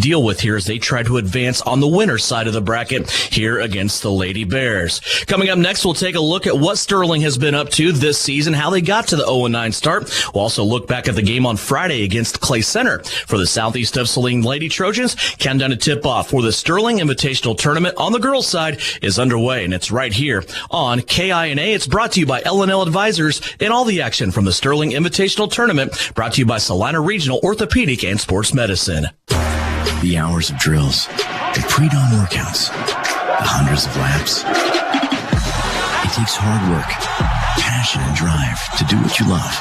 deal with here as they try to advance on the winner's side of the bracket here against the Lady Bears. Coming up next, we'll take a look at what Sterling has been up to this season, how they got to the 0-9 start. We'll also look back at the game on Friday against Clay Center for the Southeast of Saline Lady Trojans. Countdown to tip-off for the Sterling Invitational Tournament on the girls' side is underway, and it's right here on KINA. It's brought to you by L&L Advisors and all the action from the Sterling Invitational Tournament, brought to you by Salina Regional Orthopedic and Sports Medicine. The hours of drills, the pre-dawn workouts, the hundreds of laps. It takes hard work, passion, and drive to do what you love.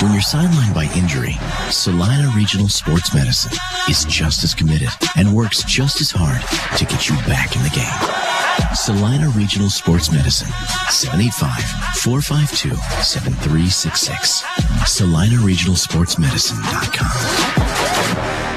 When you're sidelined by injury, Salina Regional Sports Medicine is just as committed and works just as hard to get you back in the game. Salina Regional Sports Medicine, 785-452-7366. SalinaRegionalSportsMedicine.com.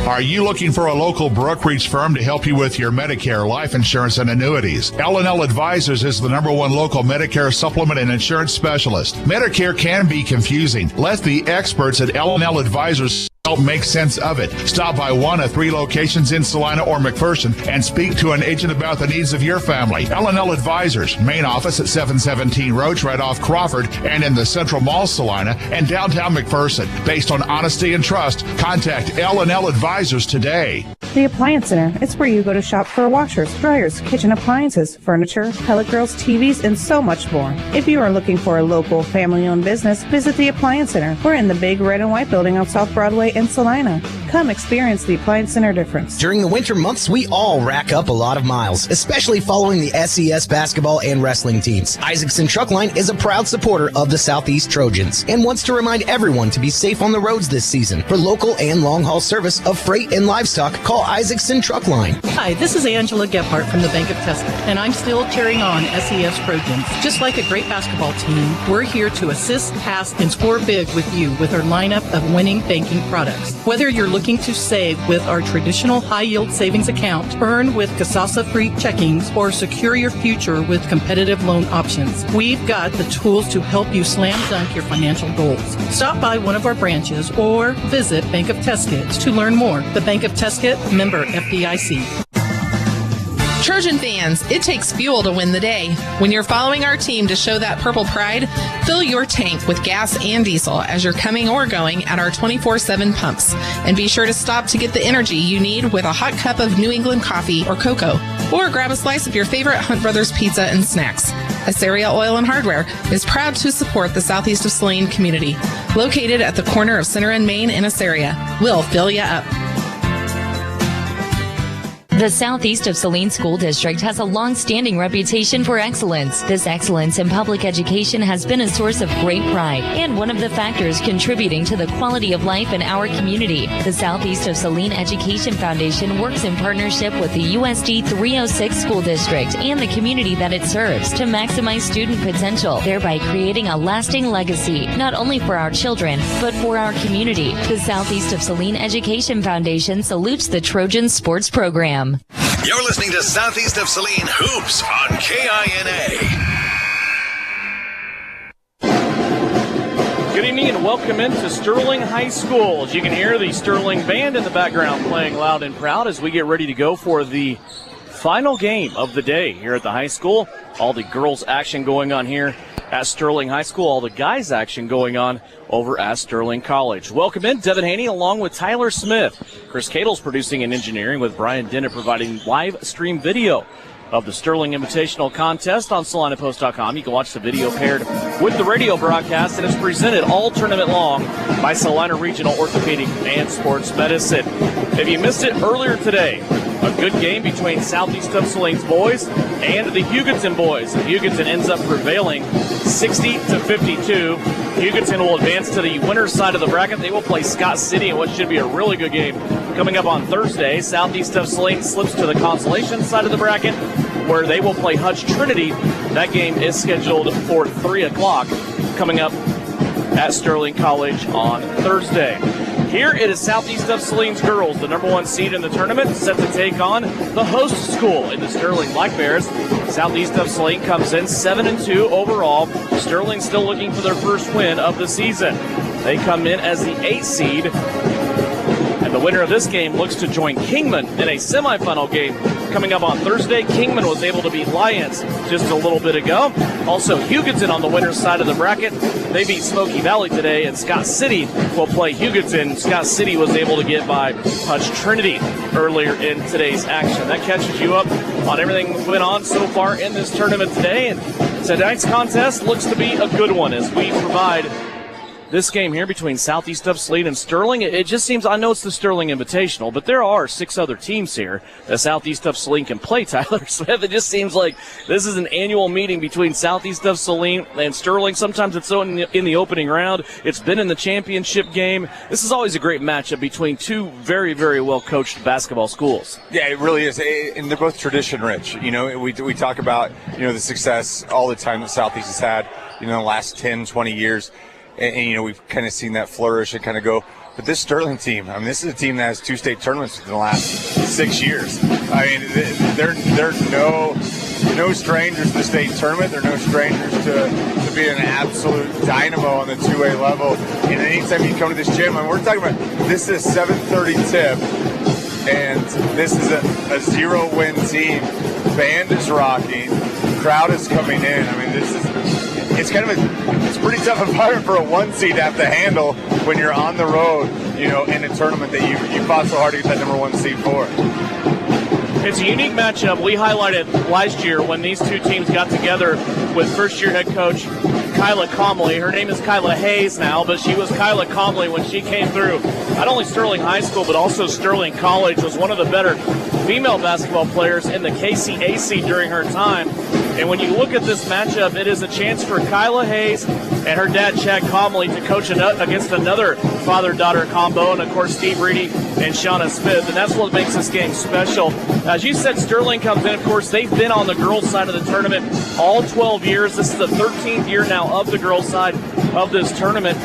Are you looking for a local brokerage firm to help you with your Medicare, life insurance, and annuities? L&L Advisors is the #1 local Medicare supplement and insurance specialist. Medicare can be confusing. Let the experts at L&L Advisors help make sense of it. Stop by one of 3 locations in Salina or McPherson and speak to an agent about the needs of your family. L&L Advisors, main office at 717 Roach, right off Crawford, and in the Central Mall, Salina, and downtown McPherson. Based on honesty and trust, contact L&L Advisors today. The Appliance Center. It's where you go to shop for washers, dryers, kitchen appliances, furniture, pellet grills, TVs, and so much more. If you are looking for a local, family-owned business, visit the Appliance Center. We're in the big red and white building on South Broadway in Salina. Come experience the Appliance Center difference. During the winter months, we all rack up a lot of miles, especially following the SES basketball and wrestling teams. Isaacson Truckline is a proud supporter of the Southeast Trojans and wants to remind everyone to be safe on the roads this season. For local and long-haul service of freight and livestock, call Isaacson Truckline. Hi, this is Angela Gephardt from the Bank of Tuscan, and I'm still cheering on SES Trojans. Just like a great basketball team, we're here to assist, pass, and score big with you with our lineup of winning banking products. Whether you're looking to save with our traditional high-yield savings account, earn with Kasasa-free checkings, or secure your future with competitive loan options, we've got the tools to help you slam dunk your financial goals. Stop by one of our branches or visit Bank of Tuscan to learn more. The Bank of Tuscan, member FDIC. Trojan fans, it takes fuel to win the day. When you're following our team to show that purple pride, fill your tank with gas and diesel as you're coming or going at our 24/7 pumps. And be sure to stop to get the energy you need with a hot cup of New England coffee or cocoa. Or grab a slice of your favorite Hunt Brothers pizza and snacks. Assyria Oil and Hardware is proud to support the Southeast of Saline community. Located at the corner of Center and Main in Assyria. We'll fill you up. The Southeast of Saline School District has a long-standing reputation for excellence. This excellence in public education has been a source of great pride and one of the factors contributing to the quality of life in our community. The Southeast of Saline Education Foundation works in partnership with the USD 306 School District and the community that it serves to maximize student potential, thereby creating a lasting legacy, not only for our children, but for our community. The Southeast of Saline Education Foundation salutes the Trojan Sports Program. You're listening to Southeast of Saline Hoops on KINA. Good evening and welcome into Sterling High School. As you can hear the Sterling Band in the background playing loud and proud as we get ready to go for the final game of the day here at the high school. All the girls action going on here at Sterling High School, all the guys action going on over at Sterling College. Welcome in, Devin Haney along with Tyler Smith. Chris Cadle's producing and engineering with Brian Dennett providing live stream video of the Sterling Invitational Contest on SalinaPost.com. You can watch the video paired with the radio broadcast, and it's presented all tournament long by Salina Regional Orthopedic and Sports Medicine. If you missed it earlier today, a good game between Southeast of Saline's boys and the Hugoton boys. Hugoton ends up prevailing 60-52. Hugoton will advance to the winner's side of the bracket. They will play Scott City in what should be a really good game coming up on Thursday. Southeast of Saline slips to the consolation side of the bracket, where they will play Hutch Trinity. That game is scheduled for 3 o'clock coming up at Sterling College on Thursday. Here it is Southeast of Saline's girls, the #1 seed in the tournament, set to take on the host school in the Sterling Black Bears. Southeast of Saline comes in 7-2 overall. Sterling still looking for their first win of the season. They come in as the 8th seed, and The winner of this game looks to join Kingman in a semifinal game coming up on Thursday. Kingman was able to beat Lyons just a little bit ago. Also, Hugoton on the winner's side of the bracket. They beat Smoky Valley today, and Scott City will play Hugoton. Scott City was able to get by Hutch Trinity earlier in today's action. That catches you up on everything that went on so far in this tournament today. And tonight's contest looks to be a good one as we provide this game here between Southeast of Saline and Sterling. It just seems, I know it's the Sterling Invitational, but there are 6 other teams here that Southeast of Saline can play, Tyler Smith. It just seems like this is an annual meeting between Southeast of Saline and Sterling. Sometimes it's in the opening round. It's been in the championship game. This is always a great matchup between two very, very well-coached basketball schools. Yeah, it really is. And they're both tradition-rich. You know, we talk about, the success all the time that Southeast has had, the last 10, 20 years. And we've kind of seen that flourish and kind of go. But this Sterling team, this is a team that has 2 state tournaments in the last 6 years. They're no strangers to the state tournament. They're no strangers to being an absolute dynamo on the 2A level. And anytime you come to this gym, we're talking about this is a 7:30 tip, and this is a 0-win team. Band is rocking. Crowd is coming in. It's kind of it's a pretty tough environment for a 1 seed to have to handle when you're on the road, in a tournament that you fought so hard to get that number 1 seed for. It's a unique matchup. We highlighted last year when these two teams got together with first-year head coach Kyla Comley. Her name is Kyla Hayes now, but she was Kyla Comley when she came through. Not only Sterling High School, but also Sterling College, was one of the better female basketball players in the KCAC during her time. And when you look at this matchup, it is a chance for Kyla Hayes and her dad, Chad Comley, to coach against another father-daughter combo, and, of course, Steve Reedy and Shauna Smith. And that's what makes this game special. As you said, Sterling comes in. Of course, they've been on the girls' side of the tournament all 12 years. This is the 13th year now of the girls' side of this tournament.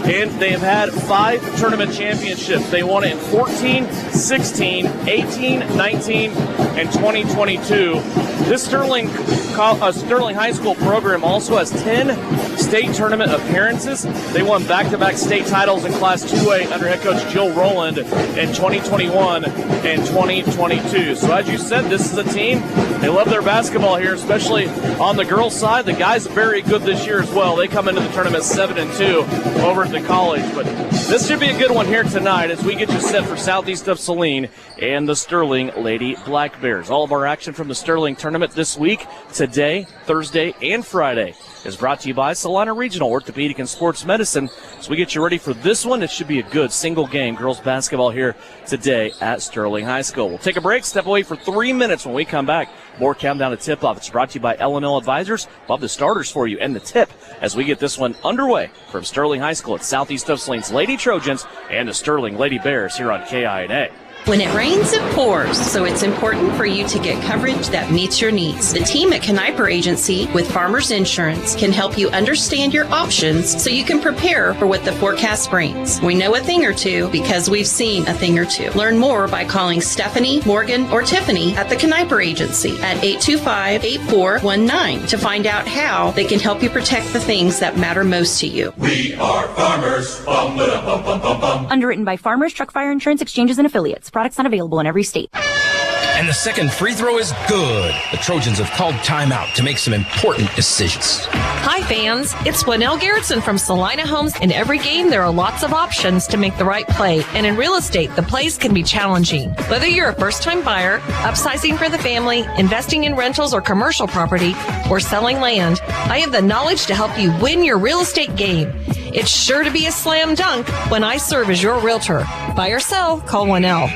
And they have had 5 tournament championships. They won it in 14, 16, 18, 19, and 2022. This Sterling High School program also has 10 state tournament appearances. They won back-to-back state titles in Class 2A under head coach Jill Rowland in 2021 and 2022. So as you said, this is a team, they love their basketball here, especially on the girls' side. The guys are very good this year as well. They come into the tournament 7-2 over at the college. But this should be a good one here tonight as we get you set for Southeast of Saline and the Sterling Lady Black Bears. All of our action from the Sterling tournament this week, today, Thursday, and Friday is brought to you by Salina Regional Orthopedic and Sports Medicine. As we get you ready for this one, it should be a good single game girls basketball here today at Sterling High School. We'll take a break, step away for 3 minutes. When we come back, more countdown to tip-off. It's brought to you by L&L Advisors. We'll have the starters for you and the tip as we get this one underway from Sterling High School at Southeast of Saline's Lady Trojans and the Sterling Lady Bears here on KINA. When it rains, it pours, so it's important for you to get coverage that meets your needs. The team at Kniper Agency with Farmers Insurance can help you understand your options so you can prepare for what the forecast brings. We know a thing or two because we've seen a thing or two. Learn more by calling Stephanie, Morgan, or Tiffany at the Kniper Agency at 825-8419 to find out how they can help you protect the things that matter most to you. We are farmers. Bum, ba, bum, bum, bum, bum. Underwritten by Farmers Truck Fire Insurance Exchanges and Affiliates. Products not available in every state. And the second free throw is good. The Trojans have called timeout to make some important decisions. Hi, fans. It's Winnell Garrettson from Salina Homes. In every game, there are lots of options to make the right play. And in real estate, the plays can be challenging. Whether you're a first-time buyer, upsizing for the family, investing in rentals or commercial property, or selling land, I have the knowledge to help you win your real estate game. It's sure to be a slam dunk when I serve as your realtor. Buy or sell, call Winnell.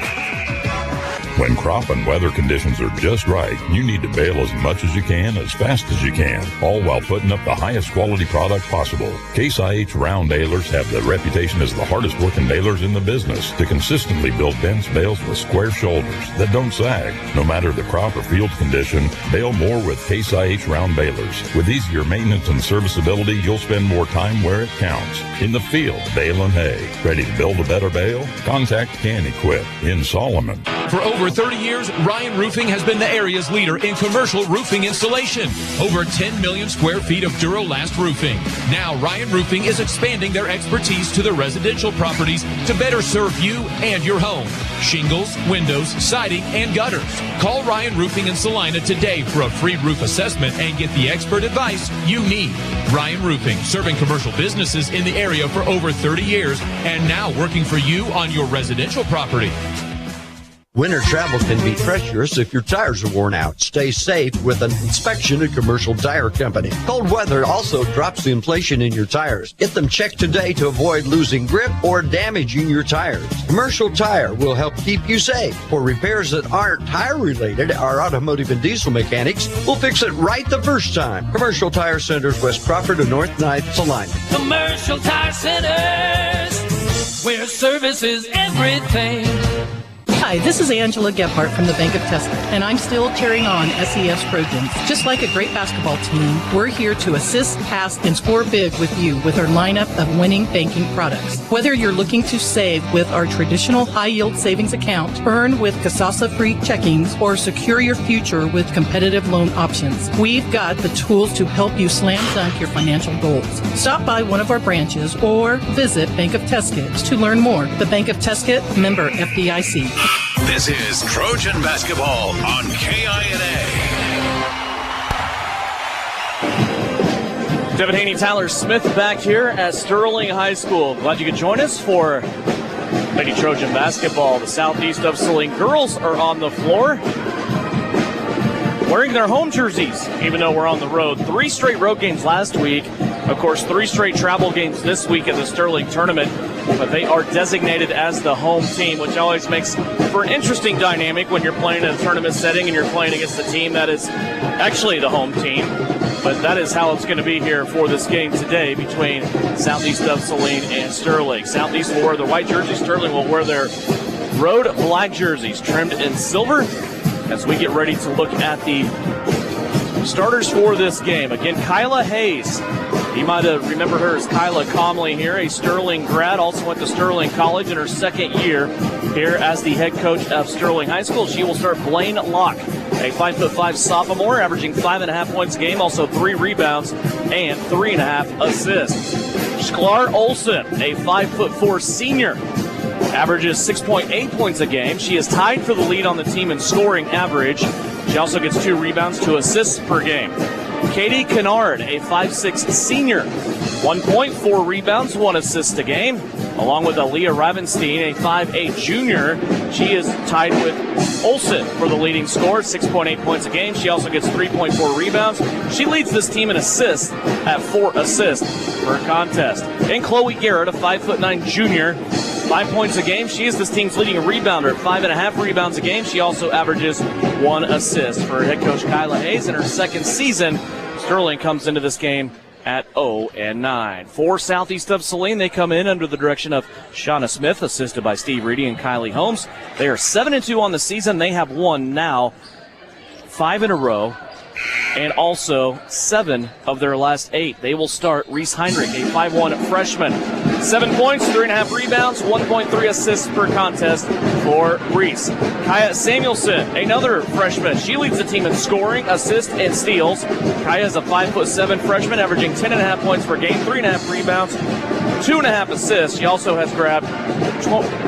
When crop and weather conditions are just right, you need to bale as much as you can, as fast as you can, all while putting up the highest quality product possible. Case IH round balers have the reputation as the hardest working balers in the business to consistently build dense bales with square shoulders that don't sag. No matter the crop or field condition, bale more with Case IH round balers. With easier maintenance and serviceability, you'll spend more time where it counts. In the field, baling hay. Ready to build a better bale? Contact Can Equip in Solomon. For over over 30 years, Ryan Roofing has been the area's leader in commercial roofing installation. Over 10 million square feet of Duralast roofing. Now, Ryan Roofing is expanding their expertise to the residential properties to better serve you and your home. Shingles, windows, siding, and gutters. Call Ryan Roofing in Salina today for a free roof assessment and get the expert advice you need. Ryan Roofing, serving commercial businesses in the area for over 30 years and now working for you on your residential property. Winter travel can be treacherous if your tires are worn out. Stay safe with an inspection at Commercial Tire Company. Cold weather also drops the inflation in your tires. Get them checked today to avoid losing grip or damaging your tires. Commercial Tire will help keep you safe. For repairs that aren't tire related, our automotive and diesel mechanics will fix it right the first time. Commercial Tire Centers, West Crawford and North 9th, Salina. Commercial Tire Centers, where service is everything. Hi, this is Angela Gebhardt from the Bank of Tuscan, and I'm still cheering on SES Trojans. Just like a great basketball team, we're here to assist, pass, and score big with you with our lineup of winning banking products. Whether you're looking to save with our traditional high-yield savings account, earn with Kasasa-free checkings, or secure your future with competitive loan options, we've got the tools to help you slam dunk your financial goals. Stop by one of our branches or visit Bank of Tuscan to learn more. The Bank of Tuscan, member FDIC. This is Trojan Basketball on KINA. Devin Haney, Tyler Smith back here at Sterling High School. Glad you could join us for Lady Trojan Basketball. The Southeast of Saline girls are on the floor wearing their home jerseys, even though we're on the road. 3 straight road games last week. Of course, 3 straight travel games this week in the Sterling tournament. But they are designated as the home team, which always makes for an interesting dynamic when you're playing in a tournament setting and you're playing against the team that is actually the home team. But that is how it's going to be here for this game today between Southeast of Saline and Sterling. Southeast will wear their white jerseys. Sterling will wear their road black jerseys trimmed in silver as we get ready to look at the starters for this game. Again, Kyla Hayes. You might have remembered her as Kyla Comley here, a Sterling grad, also went to Sterling College in her second year here as the head coach of Sterling High School. She will start Blaine Locke, a 5'5" sophomore, averaging 5.5 points a game, also 3 rebounds and 3.5 assists. Sklar Olsen, a 5'4" senior, averages 6.8 points a game. She is tied for the lead on the team in scoring average. She also gets 2 rebounds, 2 assists per game. Katie Kennard, a 5'6" senior, 1 point, 4 rebounds, 1 assist a game. Along with Aaliyah Ravenstein, a 5'8" junior. She is tied with Olsen for the leading scorer, 6.8 points a game. She also gets 3.4 rebounds. She leads this team in assists at 4 assists per contest. And Chloe Garrett, a 5'9" junior, 5 points a game. She is this team's leading rebounder at 5.5 rebounds a game. She also averages 1 assist. For head coach Kyla Hayes in her second season, Sterling comes into this game at 0-9. For Southeast of Saline, they come in under the direction of Shauna Smith, assisted by Steve Reedy and Kylie Holmes. They are 7-2 on the season. They have won now 5 in a row, and also 7 of their last 8. They will start Reese Heinrich, a 5'1" freshman. 7 points, 3.5 rebounds, 1.3 assists per contest for Reese. Kaya Samuelson, another freshman. She leads the team in scoring, assists, and steals. Kaya is a 5'7" freshman, averaging 10.5 points per game, 3.5 rebounds, 2.5 assists. She also has grabbed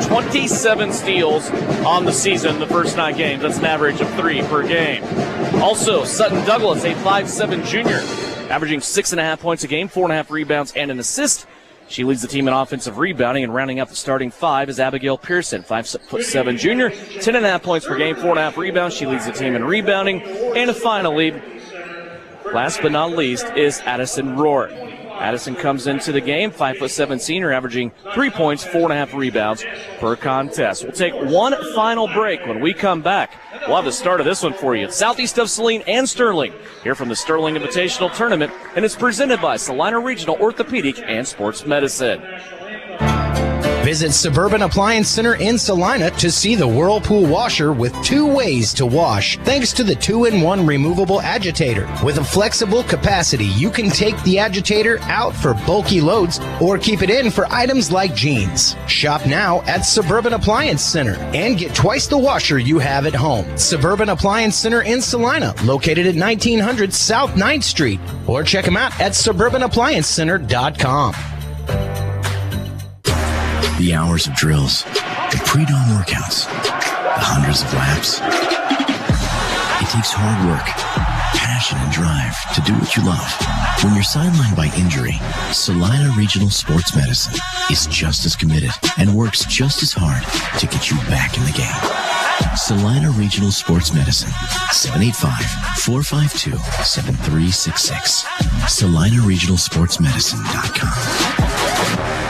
27 steals on the season, the first 9 games. That's an average of 3 per game. Also, Sutton Douglas, a 5'7" junior, averaging 6.5 points a game, 4.5 rebounds, and an assist. She leads the team in offensive rebounding, and rounding out the starting 5 is Abigail Pearson, 5'7" junior, 10.5 points per game, 4.5 rebounds. She leads the team in rebounding. And finally, last but not least, is Addison Rohr. Addison comes into the game, 5'7" senior, averaging 3 points, 4.5 rebounds per contest. We'll take one final break. When we come back, we'll have the start of this one for you. It's Southeast of Saline and Sterling, here from the Sterling Invitational Tournament, and it's presented by Salina Regional Orthopedic and Sports Medicine. Visit Suburban Appliance Center in Salina to see the Whirlpool washer with 2 ways to wash, thanks to the 2-in-1 removable agitator. With a flexible capacity, you can take the agitator out for bulky loads or keep it in for items like jeans. Shop now at Suburban Appliance Center and get twice the washer you have at home. Suburban Appliance Center in Salina, located at 1900 South 9th Street, or check them out at suburbanappliancecenter.com. The hours of drills, the pre-dawn workouts, the hundreds of laps. It takes hard work, passion, and drive to do what you love. When you're sidelined by injury, Salina Regional Sports Medicine is just as committed and works just as hard to get you back in the game. Salina Regional Sports Medicine, 785-452-7366. SalinaRegionalSportsMedicine.com.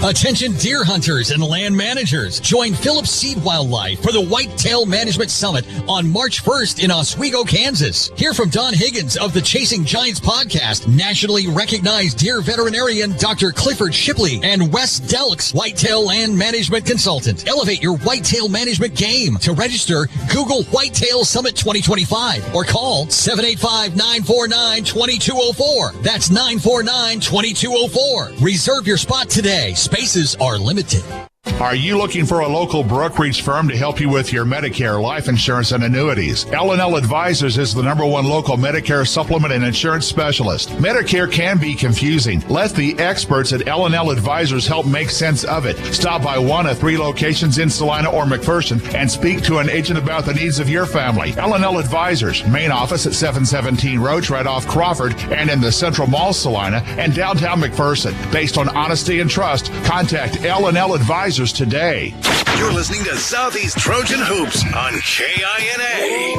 Attention deer hunters and land managers. Join Phillips Seed Wildlife for the Whitetail Management Summit on March 1st in Oswego, Kansas. Hear from Don Higgins of the Chasing Giants podcast, nationally recognized deer veterinarian Dr. Clifford Shipley, and Wes Delks, Whitetail Land Management Consultant. Elevate your whitetail management game. To register, Google Whitetail Summit 2025 or call 785-949-2204. That's 949-2204. Reserve your spot today. Spaces are limited. Are you looking for a local brokerage firm to help you with your Medicare, life insurance, and annuities? L&L Advisors is the #1 local Medicare supplement and insurance specialist. Medicare can be confusing. Let the experts at L&L Advisors help make sense of it. Stop by one of 3 locations in Salina or McPherson and speak to an agent about the needs of your family. L&L Advisors, main office at 717 Roach, right off Crawford, and in the Central Mall, Salina, and downtown McPherson. Based on honesty and trust, contact L&L Advisors today. You're listening to Southeast Trojan Hoops on KINA.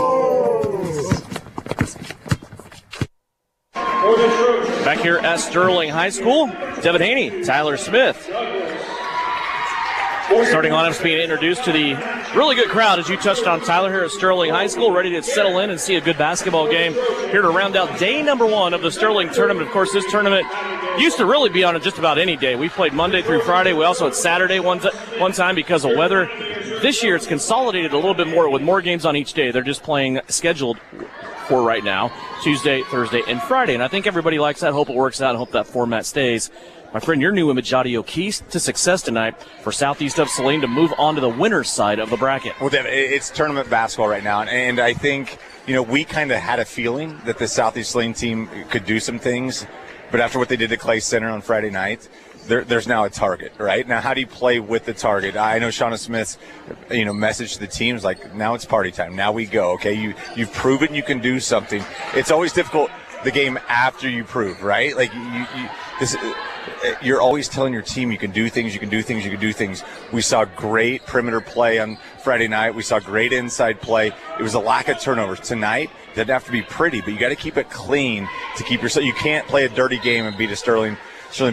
Back here at Sterling High School, Devin Haney, Tyler Smith. Starting lineups being introduced to the really good crowd, as you touched on, Tyler, here at Sterling High School, ready to settle in and see a good basketball game here to round out day number 1 of the Sterling tournament. Of course, this tournament used to really be on just about any day. We played Monday through Friday. We also had Saturday one time because of weather. This year, it's consolidated a little bit more with more games on each day. They're just playing scheduled for right now, Tuesday, Thursday, and Friday. And I think everybody likes that. Hope it works out and hope that format stays. My friend, your new image audio, keys to success tonight for Southeast of Saline to move on to the winner's side of the bracket. Well, Devin, it's tournament basketball right now, and I think, we kind of had a feeling that the Southeast Saline team could do some things, but after what they did to Clay Center on Friday night, there's now a target, right? Now, how do you play with the target? I know Shauna Smith's, message to the teams like, now it's party time. Now we go, okay? You've proven you can do something. It's always difficult the game after you prove, right? Like, you're always telling your team you can do things, you can do things, you can do things. We saw great perimeter play on Friday night. We saw great inside play. It was a lack of turnovers. Tonight, it doesn't have to be pretty, but you got to keep it clean to keep yourself. You can't play a dirty game and beat a Sterling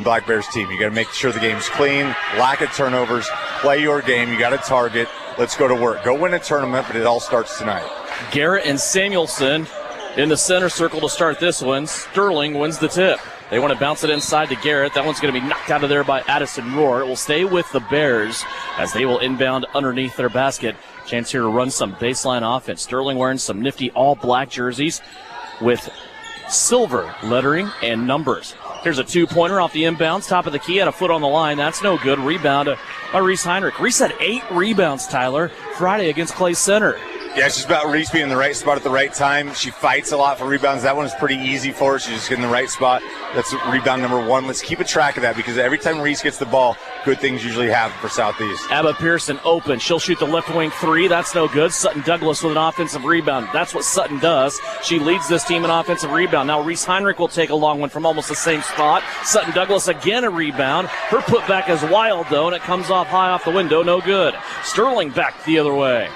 Black Bears team. You got to make sure the game's clean, lack of turnovers, play your game. You got to target. Let's go to work. Go win a tournament, but it all starts tonight. Garrett and Samuelson in the center circle to start this one. Sterling wins the tip. They want to bounce it inside to Garrett. That one's going to be knocked out of there by Addison Rohr. It will stay with the Bears as they will inbound underneath their basket. Chance here to run some baseline offense. Sterling wearing some nifty all-black jerseys with silver lettering and numbers. Here's a two-pointer off the inbounds. Top of the key, had a foot on the line. That's no good. Rebound by Reese Heinrich. Reese had 8 rebounds, Tyler, Friday against Clay Center. Yeah, it's just about Reese being in the right spot at the right time. She fights a lot for rebounds. That one is pretty easy for her. She's just getting the right spot. That's rebound number 1. Let's keep a track of that because every time Reese gets the ball, good things usually happen for Southeast. Abba Pearson open. She'll shoot the left wing 3. That's no good. Sutton Douglas with an offensive rebound. That's what Sutton does. She leads this team in offensive rebound. Now Reese Heinrich will take a long one from almost the same spot. Sutton Douglas again a rebound. Her putback is wild, though, and it comes off high off the window. No good. Sterling back the other way.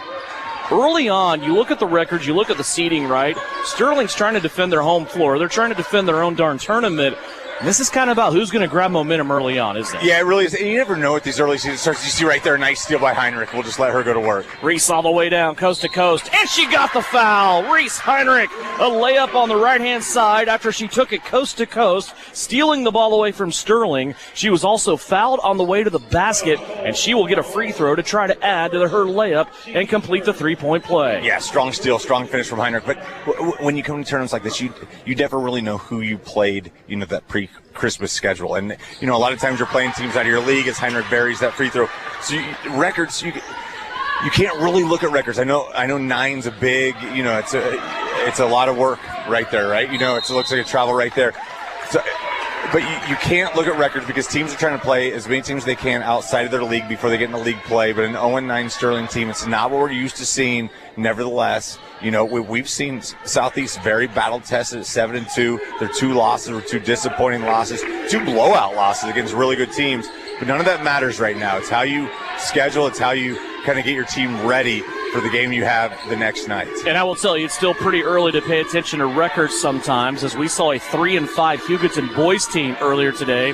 Early on, you look at the records, you look at the seeding, right? Sterling's trying to defend their home floor. They're trying to defend their own darn tournament. And this is kind of about who's going to grab momentum early on, isn't it? Yeah, it really is. And you never know what these early season starts. You see right there, a nice steal by Heinrich. We'll just let her go to work. Reese all the way down, coast to coast, and she got the foul. Reese Heinrich, a layup on the right-hand side after she took it coast to coast, stealing the ball away from Sterling. She was also fouled on the way to the basket, and she will get a free throw to try to add to her layup and complete the three-point play. Yeah, strong steal, strong finish from Heinrich. But when you come to tournaments like this, you never really know who you played, that pre-Christmas schedule. And, a lot of times you're playing teams out of your league as Heinrich buries that free throw. So records, you can't really look at records. I know 9's a big, it's a lot of work right there, right? It looks like a travel right there. So, but you can't look at records because teams are trying to play as many teams as they can outside of their league before they get into league play. But an 0-9 Sterling team, it's not what we're used to seeing. Nevertheless, we've seen Southeast very battle-tested at 7-2. Their 2 losses were 2 disappointing losses, 2 blowout losses against really good teams. But none of that matters right now. It's how you schedule. It's how you kind of get your team ready for the game you have the next night. And I will tell you, it's still pretty early to pay attention to records sometimes, as we saw a 3-5 Hugoton boys team earlier today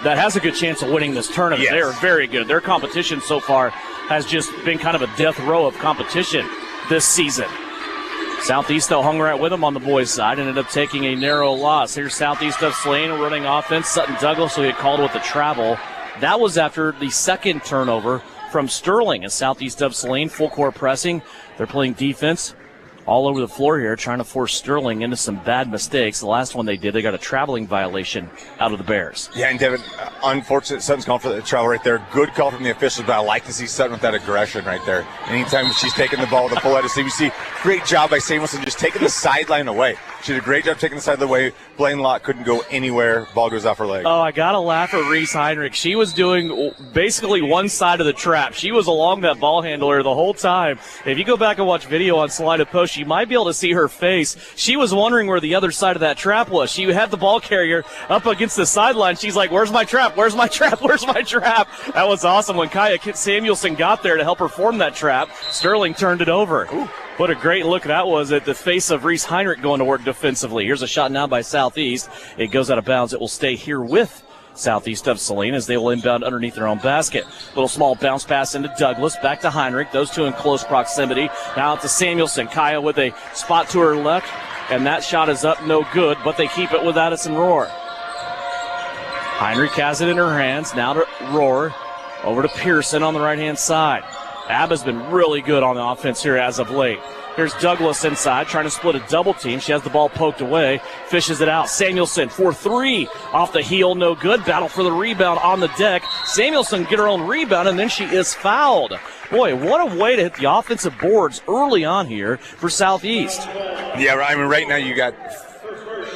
that has a good chance of winning this tournament. Yes. They are very good. Their competition so far has just been kind of a death row of competition this season. Southeast, though, hung right with them on the boys' side, ended up taking a narrow loss. Here's Southeast of Saline running offense. Sutton Douglas will get called with the travel. That was after the second turnover from Sterling, and Southeast of Saline full court pressing. They're playing defense all over the floor here, trying to force Sterling into some bad mistakes. The last one they did, they got a traveling violation out of the Bears. Yeah, and Devin, unfortunate, Sutton's calling for the travel right there. Good call from the officials, but I like to see Sutton with that aggression right there. Anytime she's taking the ball with a full head of steam, you see great job by Samuelson just taking the sideline away. She did a great job taking the sideline away. Blaine Locke couldn't go anywhere. Ball goes off her leg. Oh, I got to laugh at Reese Heinrich. She was doing basically one side of the trap. She was along that ball handler the whole time. If you go back and watch video on Salina Post, you might be able to see her face. She was wondering where the other side of that trap was. She had the ball carrier up against the sideline. She's like, where's my trap? Where's my trap? Where's my trap? That was awesome. When Kaya Samuelson got there to help her form that trap, Sterling turned it over. Ooh. What a great look that was at the face of Reese Heinrich going to work defensively. Here's a shot now by Southeast. It goes out of bounds. It will stay here with Southeast of Saline as they will inbound underneath their own basket. Little small bounce pass into Douglas. Back to Heinrich. Those two in close proximity. Now it's to Samuelson. Kaya with a spot to her left. And that shot is up, no good, but they keep it with Addison Rohr. Heinrich has it in her hands. Now to Rohr. Over to Pearson on the right-hand side. Abba's been really good on the offense here as of late. Here's Douglas inside, trying to split a double team. She has the ball poked away, fishes it out. Samuelson for 3 off the heel, no good. Battle for the rebound on the deck. Samuelson get her own rebound, and then she is fouled. Boy, what a way to hit the offensive boards early on here for Southeast. Yeah, I mean, right now you got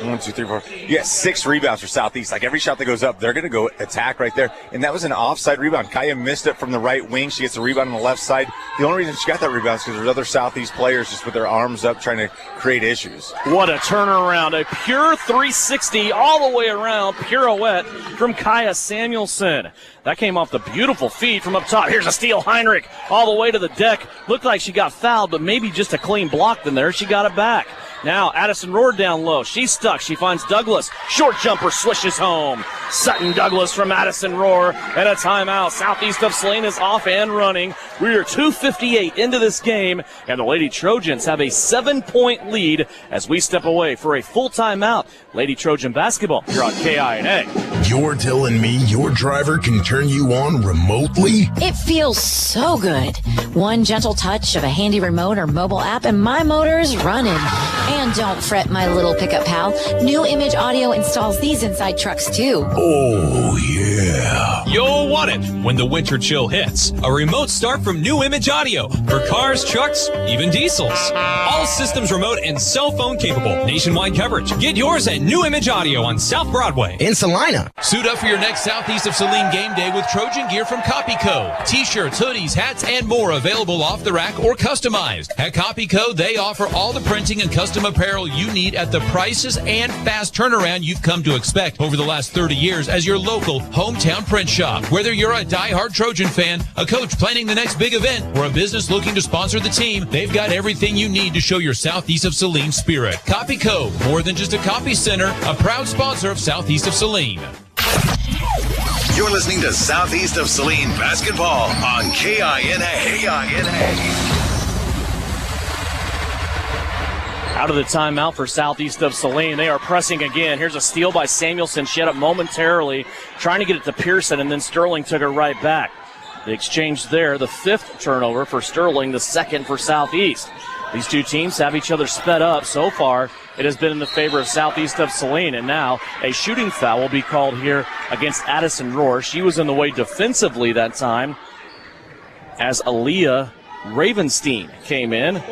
1, 2, 3, 4. You got 6 rebounds for Southeast. Like every shot that goes up, they're going to go attack right there. And that was an offside rebound. Kaya missed it from the right wing. She gets a rebound on the left side. The only reason she got that rebound is because there's other Southeast players just with their arms up trying to create issues. What a turnaround. A pure 360 all the way around pirouette from Kaya Samuelson. That came off the beautiful feed from up top. Here's a steal. Heinrich all the way to the deck. Looked like she got fouled, but maybe just a clean block in there. She got it back. Now Addison Rohr down low. She's stuck. She finds Douglas. Short jumper swishes home. Sutton Douglas from Addison Rohr. And a timeout. Southeast of Saline is off and running. We are 2:58 into this game. And the Lady Trojans have a 7-point lead as we step away for a full timeout. Lady Trojan Basketball here on KINA. You're telling me your driver can turn you on remotely? It feels so good. One gentle touch of a handy remote or mobile app and my motor's running. And don't fret, my little pickup pal. New Image Audio installs these inside trucks too. Oh, yeah. You'll want it when the winter chill hits. A remote start from New Image Audio for cars, trucks, even diesels. All systems remote and cell phone capable. Nationwide coverage. Get yours at New Image Audio on South Broadway. In Salina. Suit up for your next Southeast of Saline game day with Trojan gear from CopyCo. T-shirts, hoodies, hats, and more available off the rack or customized. At CopyCo, they offer all the printing and custom apparel you need at the prices and fast turnaround you've come to expect over the last 30 years. years as your local hometown print shop. Whether you're a diehard Trojan fan, a coach planning the next big event, or a business looking to sponsor the team, they've got everything you need to show your Southeast of Saline spirit. Copy Co., more than just a copy center, a proud sponsor of Southeast of Saline. You're listening to Southeast of Saline Basketball on KINA. Out of the timeout for Southeast of Saline. They are pressing again. Here's a steal by Samuelson. She had it momentarily, trying to get it to Pearson, and then Sterling took her right back. The exchange there, the 5th turnover for Sterling, the 2nd for Southeast. These two teams have each other sped up. So far, it has been in the favor of Southeast of Saline, and now a shooting foul will be called here against Addison Rohr. She was in the way defensively that time as Aaliyah Ravenstein came in.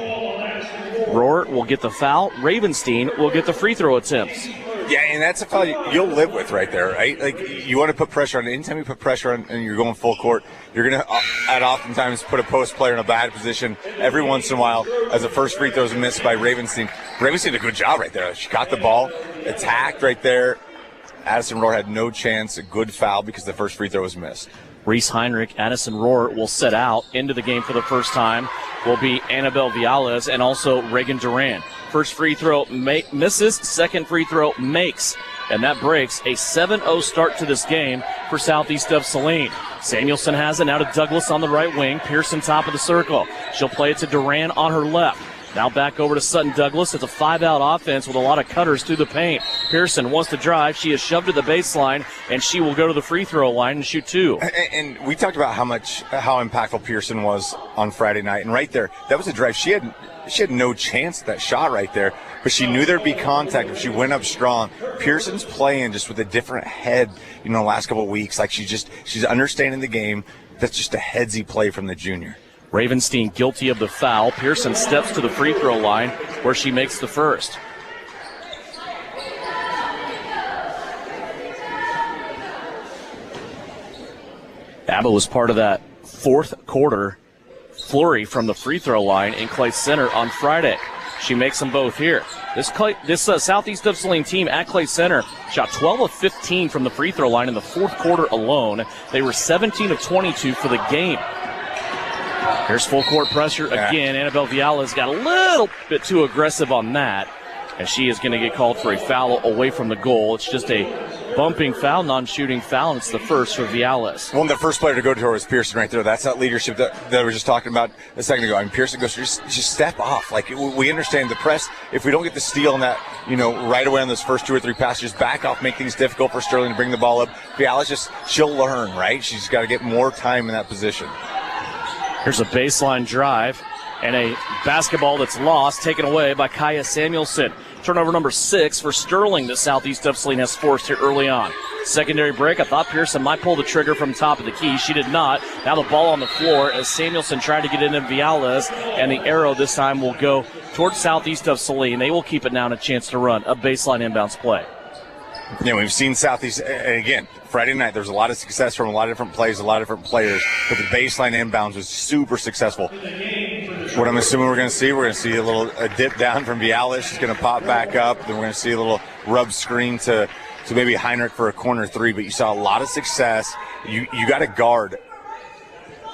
Rohr will get the foul. Ravenstein will get the free throw attempts. Yeah, and that's a foul you'll live with right there, right? Like, you want to put pressure on it. Anytime you put pressure on and you're going full court, you're going to oftentimes put a post player in a bad position every once in a while as the first free throw is missed by Ravenstein. Ravenstein did a good job right there. She got the ball, attacked right there. Addison Rohr had no chance. A good foul because the first free throw was missed. Reese Heinrich, Addison Rohr will sit out. Into the game for the first time will be Annabelle Viales and also Reagan Duran. First free throw misses, second free throw makes, and that breaks a 7-0 start to this game for Southeast of Saline. Samuelson has it now to Douglas on the right wing. Pearson top of the circle. She'll play it to Duran on her left. Now back over to Sutton Douglas. It's a 5-out offense with a lot of cutters through the paint. Pearson wants to drive. She is shoved to the baseline, and she will go to the free throw line and shoot 2. And we talked about how impactful Pearson was on Friday night. And right there, that was a drive. She had no chance at that shot right there, but she knew there'd be contact if she went up strong. Pearson's playing just with a different head, the last couple of weeks. Like, she's understanding the game. That's just a headsy play from the junior. Ravenstein guilty of the foul. Pearson steps to the free throw line where she makes the first. Abba was part of that fourth quarter flurry from the free throw line in Clay Center on Friday. She makes them both here. This Southeast of Saline team at Clay Center shot 12 of 15 from the free throw line in the fourth quarter alone. They were 17 of 22 for the game. Here's full court pressure again. Annabelle Viales got a little bit too aggressive on that, and she is going to get called for a foul away from the goal. It's just a bumping foul, non-shooting foul, and it's the first for Viales. Well, the first player to go to her was Pearson right there. That's that leadership that we were just talking about a second ago. I mean, Pearson goes, just step off. Like, we understand the press. If we don't get the steal on that, right away on those first 2 or 3 passes, just back off, make things difficult for Sterling to bring the ball up. Viales she'll learn, right? She's got to get more time in that position. Here's a baseline drive and a basketball that's lost, taken away by Kaya Samuelson. Turnover number 6 for Sterling that Southeast of Saline has forced here early on. Secondary break. I thought Pearson might pull the trigger from top of the key. She did not. Now the ball on the floor as Samuelson tried to get into Viales, and the arrow this time will go towards Southeast of Saline. They will keep it now and a chance to run a baseline inbounds play. Yeah, we've seen Southeast, and again, Friday night, there was a lot of success from a lot of different plays, a lot of different players, but the baseline inbounds was super successful. What I'm assuming we're going to see a dip down from Viales. She's going to pop back up. Then we're going to see a little rub screen to maybe Heinrich for a corner 3, but you saw a lot of success. You got to guard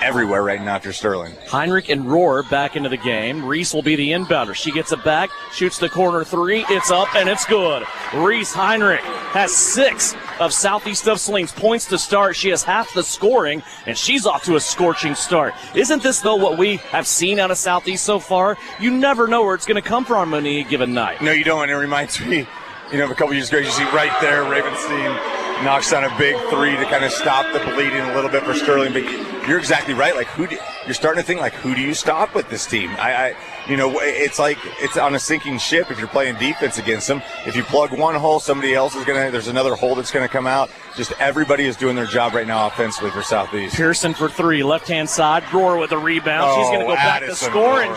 everywhere right now if you're Sterling. Heinrich and Rohr back into the game. Reese will be the inbounder. She gets it back, shoots the corner 3. It's up, and it's good. Reese Heinrich has 6 of Southeast of Saline's points to start. She has half the scoring, and she's off to a scorching start. Isn't this, though, what we have seen out of Southeast so far? You never know where it's going to come from on any given night. No, you don't, and it reminds me, of a couple years ago, you see right there, Ravenstein knocks down a big 3 to kind of stop the bleeding a little bit for Sterling. But you're exactly right. Like, you're starting to think, like, who do you stop with this team? It's like it's on a sinking ship if you're playing defense against them. If you plug one hole, somebody else is there's another hole that's going to come out. Just everybody is doing their job right now offensively for Southeast. Pearson for 3, left-hand side. Rohr with a rebound. She's going to go back to score, and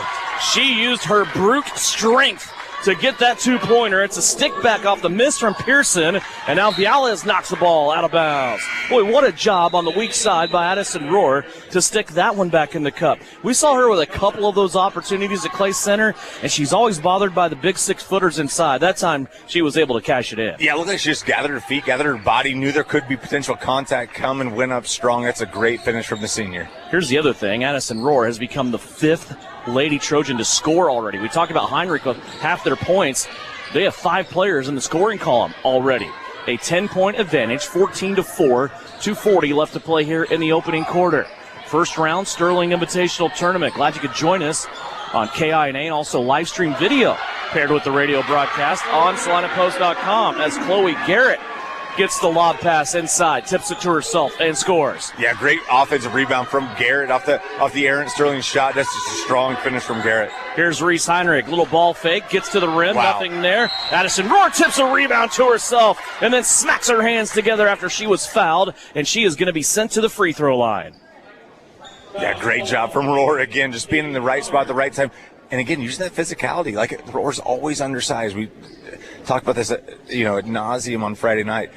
she used her brute strength to get that two-pointer. It's a stick back off the miss from Pearson, and now Viales knocks the ball out of bounds. Boy, what a job on the weak side by Addison Rohr to stick that one back in the cup. We saw her with a couple of those opportunities at Clay Center, and she's always bothered by the big 6-footers inside. That time she was able to cash it in. Yeah, look like she just gathered her feet, gathered her body, knew there could be potential contact, come and went up strong. That's a great finish from the senior. Here's the other thing. Addison Rohr has become the 5th Lady Trojan to score already. We talked about Heinrich with half their points. They have 5 players in the scoring column already. A 10-point advantage, 14-4, 2:40 left to play here in the opening quarter. First round Sterling Invitational Tournament. Glad you could join us on KINA and also live stream video paired with the radio broadcast on SalinaPost.com as Chloe Garrett gets the lob pass inside, tips it to herself, and scores. Yeah, great offensive rebound from Garrett off the errant Sterling shot. That's just a strong finish from Garrett. Here's Reese Heinrich, little ball fake, gets to the rim, Wow. Nothing there. Addison Rohr tips a rebound to herself and then smacks her hands together after she was fouled, and she is going to be sent to the free throw line. Yeah, great job from Rohr again, just being in the right spot at the right time. And again, using that physicality. Like, Rohr's always undersized. We talked about this, ad nauseum on Friday night.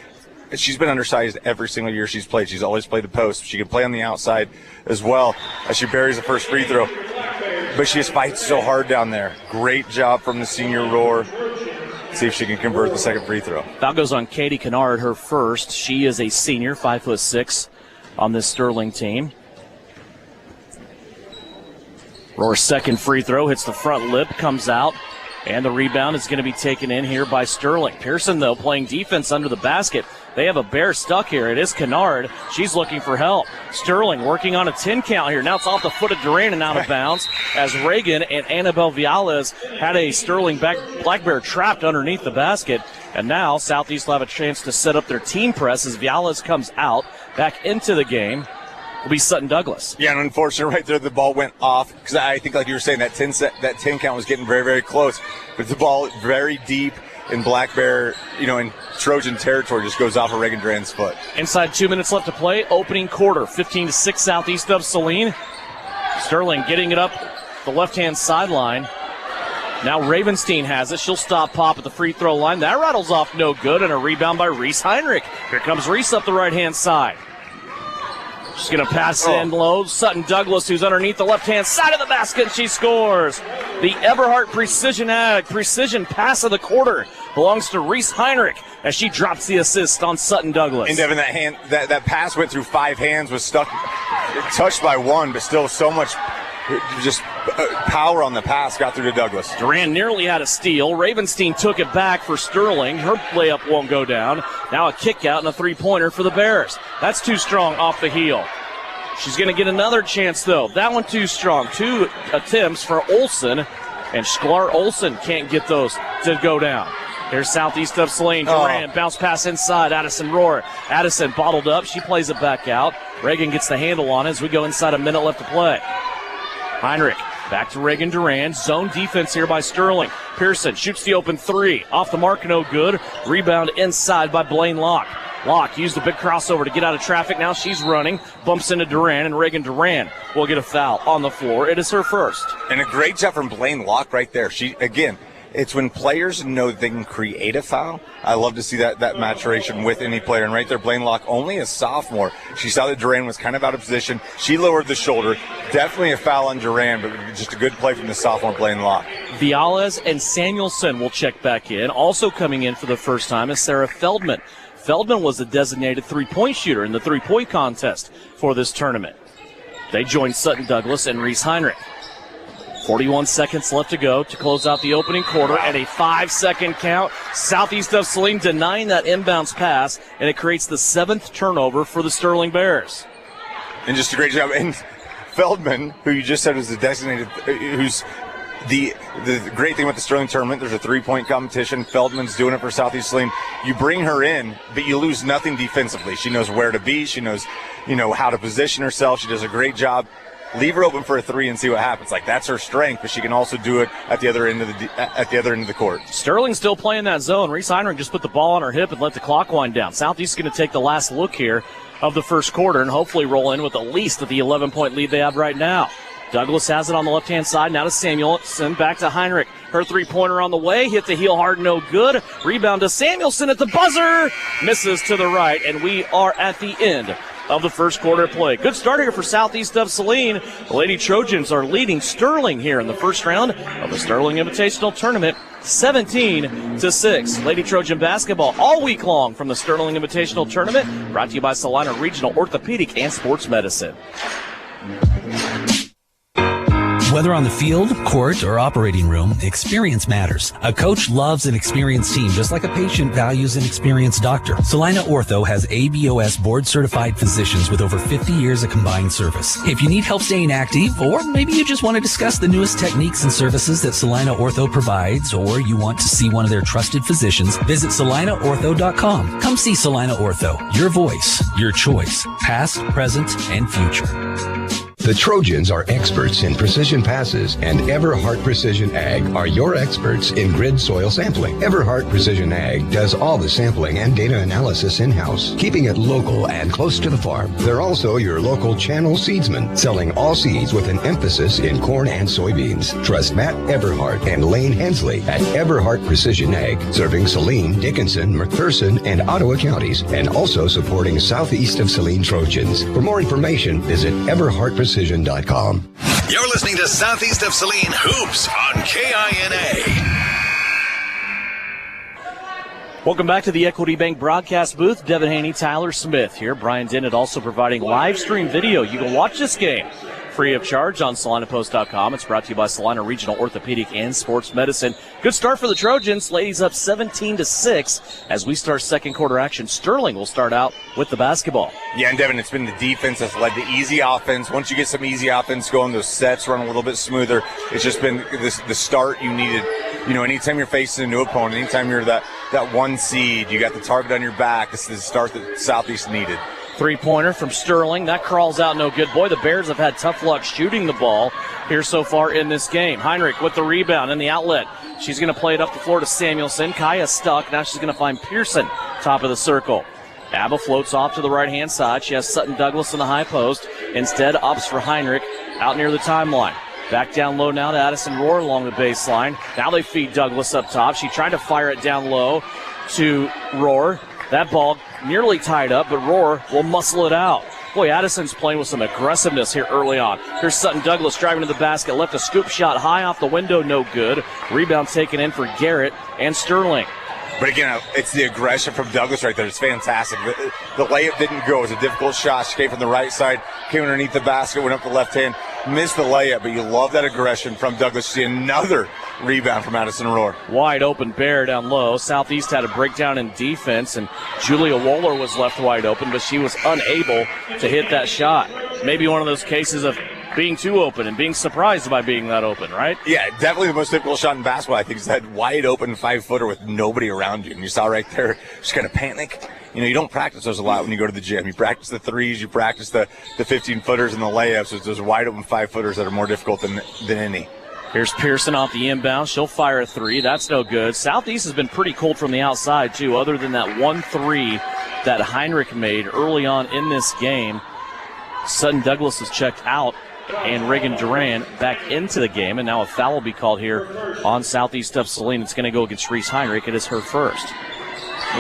She's been undersized every single year she's played. She's always played the post. She can play on the outside as well as she buries the first free throw. But she just fights so hard down there. Great job from the senior Rohr. See if she can convert the second free throw. Foul goes on Katie Kennard, her first. She is a senior, 5'6", on this Sterling team. Rohr's second free throw hits the front lip, comes out, and the rebound is going to be taken in here by Sterling. Pearson, though, playing defense under the basket. They have a bear stuck here. It is Kennard. She's looking for help. Sterling working on a 10 count here. Now it's off the foot of Duran and out of bounds as Reagan and Annabelle Viales had a Sterling Black Bear trapped underneath the basket. And now Southeast will have a chance to set up their team press as Viales comes out back into the game. Will be Sutton Douglas. Yeah, and unfortunately right there the ball went off because I think, like you were saying, that 10 count was getting very, very close. But the ball very deep in Black Bear, in Trojan territory, just goes off of Reagan Duran's foot. Inside 2 minutes left to play. Opening quarter, 15-6 southeast of Saline. Sterling getting it up the left-hand sideline. Now Ravenstein has it. She'll stop Pop at the free throw line. That rattles off no good, and a rebound by Reese Heinrich. Here comes Reese up the right-hand side. She's going to pass in low. Sutton Douglas, who's underneath the left-hand side of the basket, and she scores. The Eberhardt precision pass of the quarter belongs to Reese Heinrich as she drops the assist on Sutton Douglas. And Devin, that pass went through 5 hands, was touched by one, but still so much just power on the pass got through to Douglas. Duran nearly had a steal. Ravenstein took it back for Sterling. Her layup won't go down. Now a kick out and a three-pointer for the Bears. That's too strong off the heel. She's going to get another chance, though. That one too strong. 2 attempts for Olsen, and Sklar Olsen can't get those to go down. Here's southeast of Saline. Duran, bounce pass inside. Addison Rohr. Addison bottled up. She plays it back out. Reagan gets the handle on it as we go inside a minute left to play. Heinrich back to Reagan Duran. Zone defense here by Sterling. Pearson shoots the open 3. Off the mark, no good. Rebound inside by Blaine Locke. Locke used a big crossover to get out of traffic. Now she's running. Bumps into Duran, and Reagan Duran will get a foul on the floor. It is her first. And a great job from Blaine Locke right there. It's when players know that they can create a foul. I love to see that maturation with any player. And right there, Blaine Locke, only a sophomore. She saw that Duran was kind of out of position. She lowered the shoulder. Definitely a foul on Duran, but just a good play from the sophomore, Blaine Locke. Viales and Samuelson will check back in. Also coming in for the first time is Sarah Feldman. Feldman was the designated three-point shooter in the three-point contest for this tournament. They joined Sutton Douglas and Reese Heinrich. 41 seconds left to go to close out the opening quarter, and a 5-second count. Southeast of Saline denying that inbounds pass, and it creates the 7th turnover for the Sterling Bears. And just a great job. And Feldman, who you just said was the designated, who's the great thing with the Sterling tournament, there's a 3-point competition. Feldman's doing it for Southeast Saline. You bring her in, but you lose nothing defensively. She knows where to be. She knows, how to position herself. She does a great job. Leave her open for a 3 and see what happens. That's her strength, but she can also do it at the other end of the court. Sterling's still playing that zone. Reese Heinrich just put the ball on her hip and let the clock wind down. Southeast's going to take the last look here of the first quarter and hopefully roll in with at least the 11-point lead they have right now. Douglas has it on the left-hand side. Now to Samuelson. Back to Heinrich. Her three-pointer on the way. Hit the heel hard, no good. Rebound to Samuelson at the buzzer. Misses to the right, and we are at the end of the first quarter of play. Good start here for Southeast of Saline. The Lady Trojans are leading Sterling here in the first round of the Sterling Invitational Tournament, 17-6. Lady Trojan Basketball all week long from the Sterling Invitational Tournament, brought to you by Salina Regional Orthopedic and Sports Medicine. Whether on the field, court, or operating room, experience matters. A coach loves an experienced team just like a patient values an experienced doctor. Salina Ortho has ABOS board-certified physicians with over 50 years of combined service. If you need help staying active, or maybe you just want to discuss the newest techniques and services that Salina Ortho provides, or you want to see one of their trusted physicians, visit salinaortho.com. Come see Salina Ortho. Your voice, your choice, past, present, and future. The Trojans are experts in precision passes, and Everhart Precision Ag are your experts in grid soil sampling. Everhart Precision Ag does all the sampling and data analysis in-house, keeping it local and close to the farm. They're also your local channel seedsman, selling all seeds with an emphasis in corn and soybeans. Trust Matt Everhart and Lane Hensley at Everhart Precision Ag, serving Saline, Dickinson, McPherson, and Ottawa counties, and also supporting Southeast of Saline Trojans. For more information, visit everhartprecision.com. You're listening to Southeast of Saline Hoops on KINA. Welcome back to the Equity Bank broadcast booth. Devin Haney, Tyler Smith here. Brian Dennett also providing live stream video. You can watch this game free of charge on SalinaPost.com. It's brought to you by Salina Regional Orthopedic and Sports Medicine. Good start for the Trojans. Ladies up 17-6 as we start second quarter action. Sterling will start out with the basketball. Yeah, and Devin, it's been the defense that's led to easy offense. Once you get some easy offense going, those sets run a little bit smoother. It's just been the start you needed. You know, anytime you're facing a new opponent, anytime you're that one seed, you got the target on your back, this is the start that Southeast needed. Three-pointer from Sterling. That crawls out no good. Boy, the Bears have had tough luck shooting the ball here so far in this game. Heinrich with the rebound and the outlet. She's going to play it up the floor to Samuelson. Kaya stuck. Now she's going to find Pearson, top of the circle. Abba floats off to the right-hand side. She has Sutton Douglas in the high post. Instead, ups for Heinrich out near the timeline. Back down low now to Addison Rohr along the baseline. Now they feed Douglas up top. She tried to fire it down low to Rohr. That ball nearly tied up, but Rohr will muscle it out. Boy, Addison's playing with some aggressiveness here early on. Here's Sutton Douglas driving to the basket. Left a scoop shot high off the window, no good. Rebound taken in for Garrett and Sterling. But again, it's the aggression from Douglas right there. It's fantastic. The layup didn't go. It was a difficult shot. She came from the right side, came underneath the basket, went up the left hand, missed the layup. But you love that aggression from Douglas. See another rebound from Addison Rohr. Wide open Bear down low. Southeast had a breakdown in defense, and Julia Wohler was left wide open, but she was unable to hit that shot. Maybe one of those cases of being too open and being surprised by being that open, right? Yeah, definitely the most difficult shot in basketball, I think, is that wide open 5-footer with nobody around you. And you saw right there, just kind of panic. You know, you don't practice those a lot when you go to the gym. You practice the threes, you practice the 15-footers and the layups. It's those wide open 5-footers that are more difficult than any. Here's Pearson off the inbound. She'll fire a three. That's no good. Southeast has been pretty cold from the outside, too, other than that 1-3 that Heinrich made early on in this game. Sutton Douglas is checked out, and Reagan Duran back into the game, and now a foul will be called here on Southeast of Saline. It's going to go against Reese Heinrich. It is her first.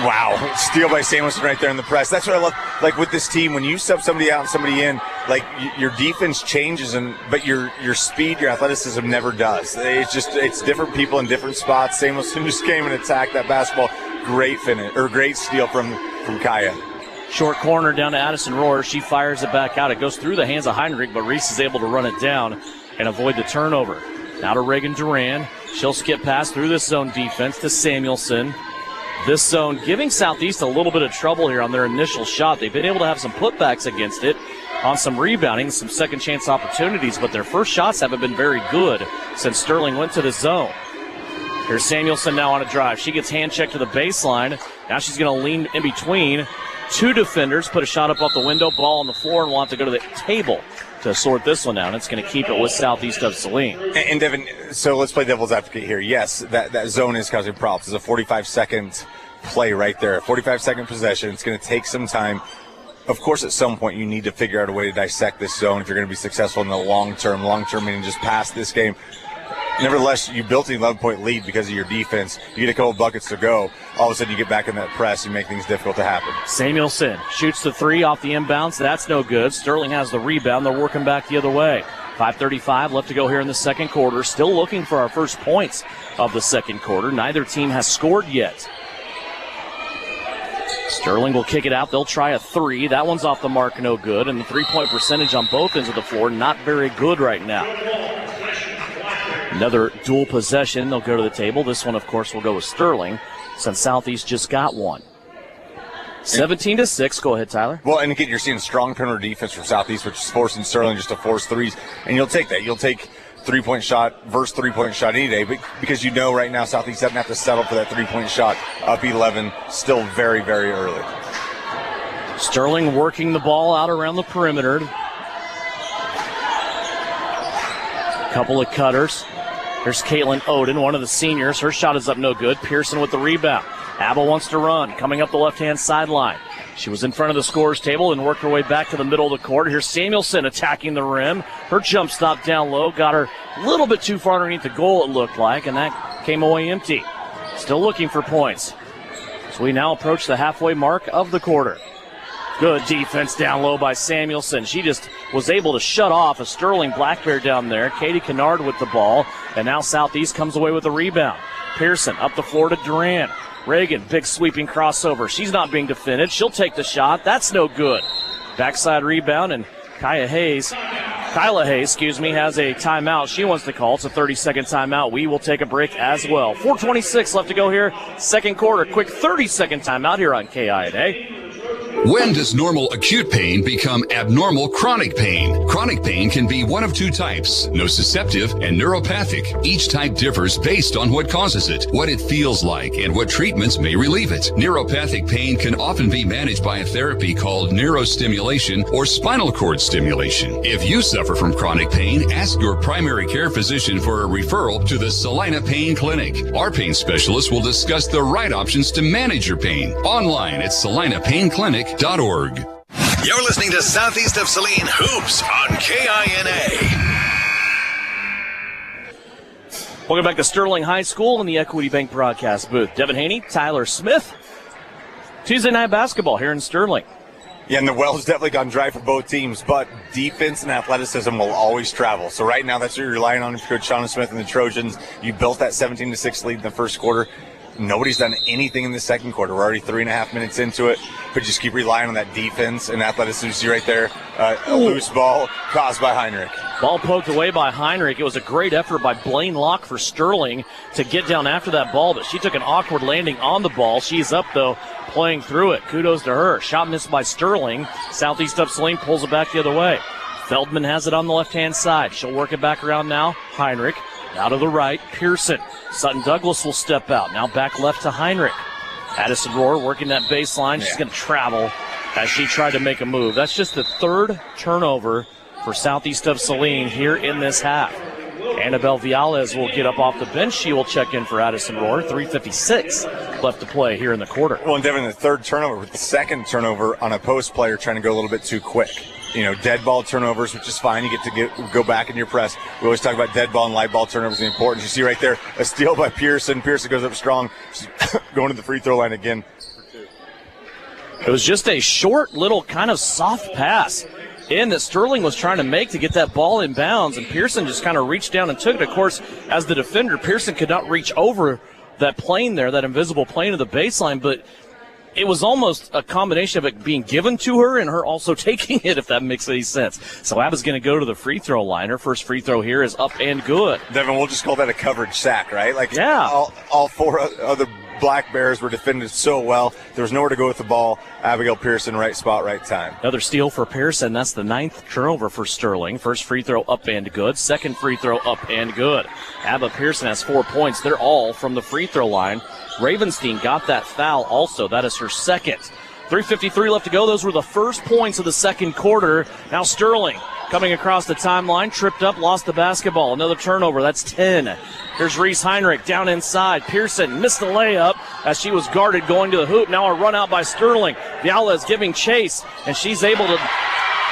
Wow, steal by Samuelson right there in the press. That's what I love. Like with this team, when you sub somebody out and somebody in, like your defense changes, but your speed, your athleticism never does. It's different people in different spots. Samuelson just came and attacked that basketball. Great finish or great steal from Kaya. Short corner down to Addison Rohr. She fires it back out. It goes through the hands of Heinrich, but Reese is able to run it down and avoid the turnover. Now to Reagan Duran. She'll skip past through this zone defense to Samuelson. This zone giving Southeast a little bit of trouble here on their initial shot. They've been able to have some putbacks against it on some rebounding, some second chance opportunities, but their first shots haven't been very good since Sterling went to the zone. Here's Samuelson now on a drive. She gets hand checked to the baseline. Now she's going to lean in between two defenders, put a shot up off the window, ball on the floor, and will have to go to the table to sort this one out. It's going to keep it with Southeast of Saline. And Devin, so let's play devil's advocate here. Yes, that zone is causing problems. It's a 45-second play right there. 45-second possession. It's going to take some time. of course, at some point you need to figure out a way to dissect this zone if you're going to be successful in the long term. Long term meaning just past this game. Nevertheless, you built an 11-point lead because of your defense. You get a couple buckets to go. All of a sudden, you get back in that press and make things difficult to happen. Samuelson shoots the three off the inbounds. That's no good. Sterling has the rebound. They're working back the other way. 5:35 left to go here in the second quarter. Still looking for our first points of the second quarter. Neither team has scored yet. Sterling will kick it out. They'll try a three. That one's off the mark, no good. And the three-point percentage on both ends of the floor, not very good right now. Another dual possession. They'll go to the table. This one, of course, will go with Sterling since Southeast just got one. 17-6. Go ahead, Tyler. Well, and again, you're seeing strong perimeter defense from Southeast, which is forcing Sterling just to force threes. And you'll take that. You'll take three-point shot versus three-point shot any day, but because you know right now Southeast doesn't have to settle for that three-point shot. Up 11, still very, very early. Sterling working the ball out around the perimeter. Couple of cutters. Here's Caitlin Oden, one of the seniors. Her shot is up no good. Pearson with the rebound. Abel wants to run, coming up the left-hand sideline. She was in front of the scorer's table and worked her way back to the middle of the court. Here's Samuelson attacking the rim. Her jump stop down low got her a little bit too far underneath the goal, it looked like, and that came away empty. Still looking for points. So we now approach the halfway mark of the quarter. Good defense down low by Samuelson. She just was able to shut off a Sterling Black Bear down there. Katie Kennard with the ball. And now Southeast comes away with a rebound. Pearson up the floor to Duran. Reagan, big sweeping crossover. She's not being defended. She'll take the shot. That's no good. Backside rebound, and Kyla Hayes, has a timeout she wants to call. It's a 30-second timeout. We will take a break as well. 4:26 left to go here. Second quarter. Quick 30-second timeout here on KINA. When does normal acute pain become abnormal chronic pain? Chronic pain can be one of two types, nociceptive and neuropathic. Each type differs based on what causes it, what it feels like, and what treatments may relieve it. Neuropathic pain can often be managed by a therapy called neurostimulation or spinal cord stimulation. If you suffer from chronic pain, ask your primary care physician for a referral to the Salina Pain Clinic. Our pain specialist will discuss the right options to manage your pain. Online at salinapainclinic.org. You're listening to Southeast of Saline Hoops on KINA. Welcome back to Sterling High School in the Equity Bank broadcast booth. Devin Haney, Tyler Smith. Tuesday night basketball here in Sterling. Yeah, and the well's definitely gone dry for both teams, but defense and athleticism will always travel. So right now, that's what you're relying on. If Coach Shauna Smith and the Trojans, you built that 17-6 lead in the first quarter. Nobody's done anything in the second quarter. We're already 3.5 minutes into it, but just keep relying on that defense and athleticism. You see right there, a loose ball caused by Heinrich. Ball poked away by Heinrich. It was a great effort by Blaine Locke for Sterling to get down after that ball, but she took an awkward landing on the ball. She's up, though, playing through it. Kudos to her. Shot missed by Sterling. Southeast of Saline pulls it back the other way. Feldman has it on the left-hand side. She'll work it back around now. Heinrich. Out of the right, Pearson. Sutton Douglas will step out. Now back left to Heinrich. Addison Rohr working that baseline. She's going to travel as she tried to make a move. That's just the third turnover for Southeast of Saline here in this half. Annabelle Viales will get up off the bench. She will check in for Addison Rohr. 3:56 left to play here in the quarter. Well, and Devin, the third turnover with the second turnover on a post player trying to go a little bit too quick. You know, dead ball turnovers, which is fine. You get to go back in your press. We always talk about dead ball and live ball turnovers and the importance. You see right there, a steal by Pearson. Pearson goes up strong. She's going to the free throw line again. It was just a short little kind of soft pass in that Sterling was trying to make to get that ball in bounds, and Pearson just kind of reached down and took it. Of course, as the defender, Pearson could not reach over that plane there, that invisible plane of the baseline, but it was almost a combination of it being given to her and her also taking it, if that makes any sense. So Abba's going to go to the free throw line. Her first free throw here is up and good. Devin, we'll just call that a coverage sack, right? Like, yeah. All four other Black Bears were defended so well. There was nowhere to go with the ball. Abigail Pearson, right spot, right time. Another steal for Pearson. That's the 9th turnover for Sterling. First free throw up and good. Second free throw up and good. Abba Pearson has 4 points. They're all from the free throw line. Ravenstein got that foul also. That is her second. 3:53 left to go. Those were the first points of the second quarter. Now Sterling coming across the timeline, tripped up, lost the basketball. Another turnover. That's 10. Here's Reese Heinrich down inside. Pearson missed the layup. as she was guarded going to the hoop. Now a run out by Sterling. Viala is giving chase, and she's able to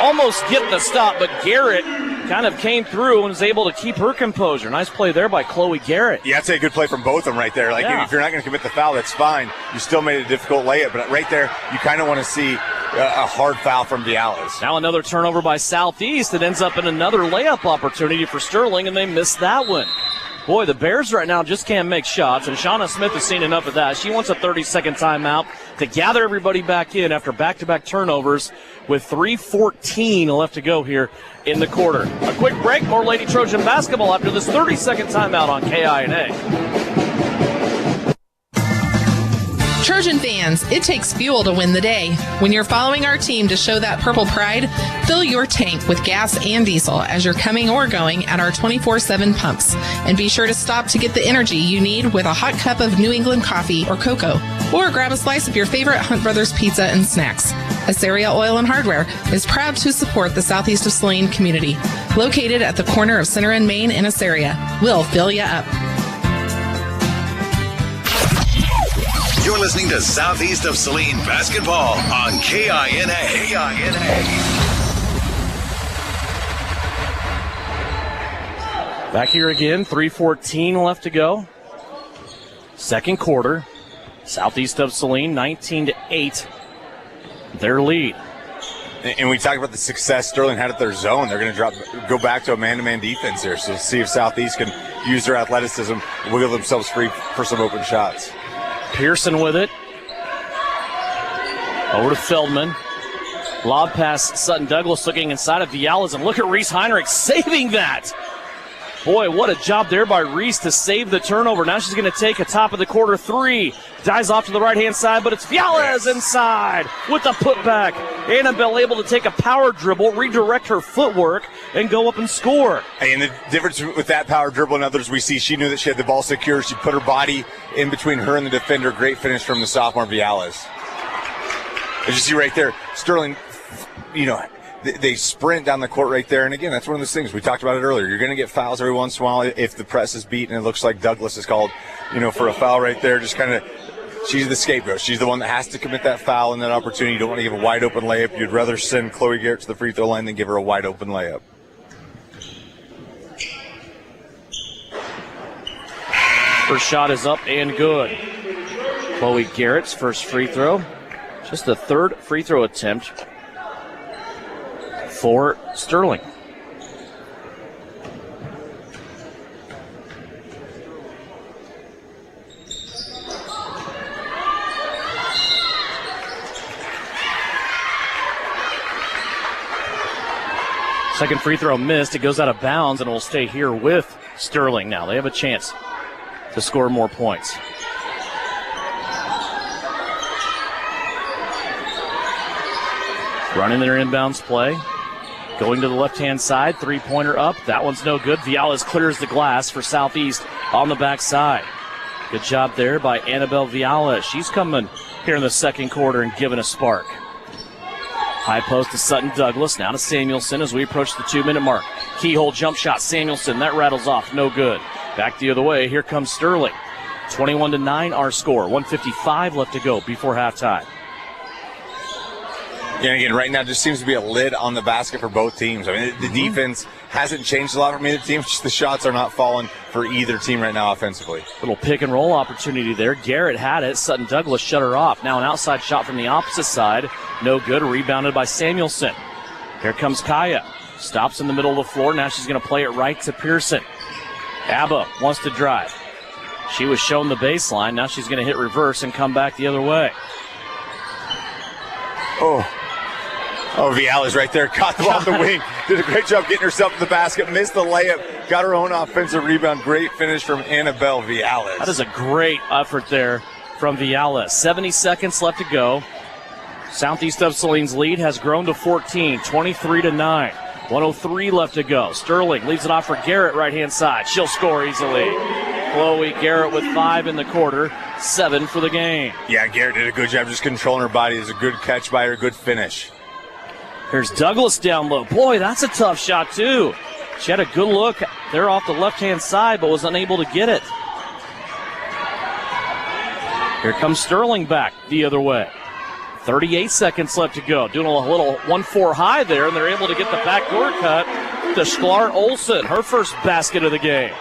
almost get the stop, but Garrett kind of came through and was able to keep her composure. Nice play there by Chloe Garrett. Yeah, I'd say a good play from both of them right there. Like, if you're not going to commit the foul, that's fine. You still made a difficult layup, but right there, you kind of want to see a hard foul from Viales. Now another turnover by Southeast that ends up in another layup opportunity for Sterling, and they missed that one. Boy, the Bears right now just can't make shots, and Shauna Smith has seen enough of that. She wants a 30-second timeout to gather everybody back in after back-to-back turnovers with 3:14 left to go here in the quarter. A quick break, more Lady Trojan basketball after this 30-second timeout on KINA. Trojan fans, it takes fuel to win the day. When you're following our team to show that purple pride, fill your tank with gas and diesel as you're coming or going at our 24/7 pumps. And be sure to stop to get the energy you need with a hot cup of New England coffee or cocoa. Or grab a slice of your favorite Hunt Brothers pizza and snacks. Assyria Oil and Hardware is proud to support the southeast of Saline community. Located at the corner of Center and Main in Assyria. We'll fill you up. You're listening to Southeast of Saline Basketball on KINA. Back here again, 3:14 left to go. Second quarter. Southeast of Saline, 19-8. Their lead. And we talked about the success Sterling had at their zone. They're going to go back to a man-to-man defense here. So see if Southeast can use their athleticism, wiggle themselves free for some open shots. Pearson with it. Over to Feldman. Lob pass, Sutton Douglas looking inside of Viales, and look at Reese Heinrich saving that. Boy, what a job there by Reese to save the turnover. Now she's going to take a top of the quarter three. Dives off to the right-hand side, but it's Viales inside with the putback. Annabelle able to take a power dribble, redirect her footwork, and go up and score. And the difference with that power dribble and others we see, she knew that she had the ball secure. She put her body in between her and the defender. Great finish from the sophomore Viales. As you see right there, Sterling, they sprint down the court right there. And again, that's one of those things. We talked about it earlier. You're going to get fouls every once in a while if the press is beat, and it looks like Douglas is called, for a foul right there. Just kind of, she's the scapegoat. She's the one that has to commit that foul and that opportunity. You don't want to give a wide open layup. You'd rather send Chloe Garrett to the free throw line than give her a wide open layup. First shot is up and good. Chloe Garrett's first free throw. Just the third free throw attempt for Sterling. Second free throw missed. It goes out of bounds and will stay here with Sterling now. They have a chance to score more points. Running their inbounds play. Going to the left-hand side. Three-pointer up. That one's no good. Viales clears the glass for Southeast on the backside. Good job there by Annabelle Viales. She's coming here in the second quarter and giving a spark. High post to Sutton Douglas. Now to Samuelson as we approach the 2-minute mark. Keyhole jump shot. Samuelson. That rattles off. No good. Back the other way. Here comes Sterling. 21-9 our score. 1:55 left to go before halftime. And again, right now just seems to be a lid on the basket for both teams. I mean, the defense hasn't changed a lot from either team. Just the shots are not falling for either team right now offensively. Little pick and roll opportunity there. Garrett had it. Sutton Douglas shut her off. Now an outside shot from the opposite side. No good. Rebounded by Samuelson. Here comes Kaya. Stops in the middle of the floor. Now she's going to play it right to Pearson. Abba wants to drive. She was shown the baseline. Now she's going to hit reverse and come back the other way. Oh, Viales right there. Caught the ball on the wing. Did a great job getting herself to the basket. Missed the layup. Got her own offensive rebound. Great finish from Annabelle Viales. That is a great effort there from Viales. 70 seconds left to go. Southeast of Saline's lead has grown to 14, 23-9. 1:03 left to go. Sterling leaves it off for Garrett, right-hand side. She'll score easily. Chloe Garrett with 5 in the quarter, 7 for the game. Yeah, Garrett did a good job just controlling her body. It was a good catch by her, good finish. Here's Douglas down low. Boy, that's a tough shot, too. She had a good look there off the left-hand side, but was unable to get it. Here comes Sterling back the other way. 38 seconds left to go. Doing a little 1-4 high there, and they're able to get the backdoor cut to Sklar Olsen, her first basket of the game.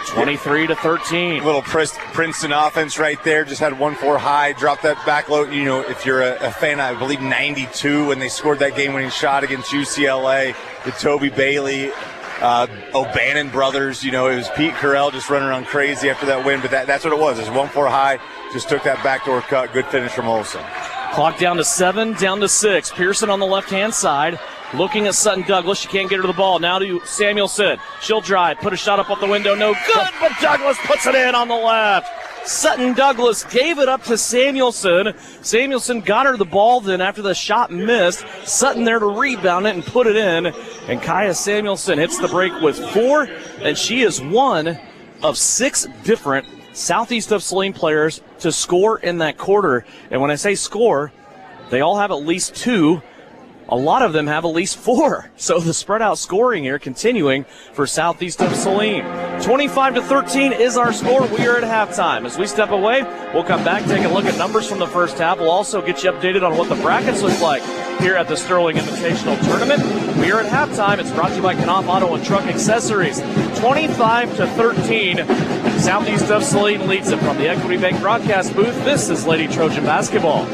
23-13. Little Princeton offense right there. Just had 1-4 high, dropped that back low. You know, if you're a fan, I believe 92 when they scored that game-winning shot against UCLA with Toby Bailey, O'Bannon brothers. You know, it was Pete Carell just running around crazy after that win. But that's what it was. It was 1-4 high. Just took that backdoor cut. Good finish from Olsen. Clock down to 7, down to 6. Pearson on the left-hand side. Looking at Sutton Douglas. She can't get her to the ball. Now to Samuelson. She'll drive. Put a shot up the window. No good, but Douglas puts it in on the left. Sutton Douglas gave it up to Samuelson. Samuelson got her the ball. Then after the shot missed, Sutton there to rebound it and put it in. And Kaya Samuelson hits the break with 4. And she is one of 6 different Southeast of Saline players to score in that quarter. And when I say score, they all have at least 2. A lot of them have at least 4. So the spread out scoring here continuing for Southeast of Saline. 25-13 is our score. We are at halftime. As we step away, we'll come back, take a look at numbers from the first half. We'll also get you updated on what the brackets look like here at the Sterling Invitational Tournament. We are at halftime. It's brought to you by Knopf Auto and Truck Accessories. 25-13. Southeast of Saline leads it from the Equity Bank broadcast booth. This is Lady Trojan Basketball.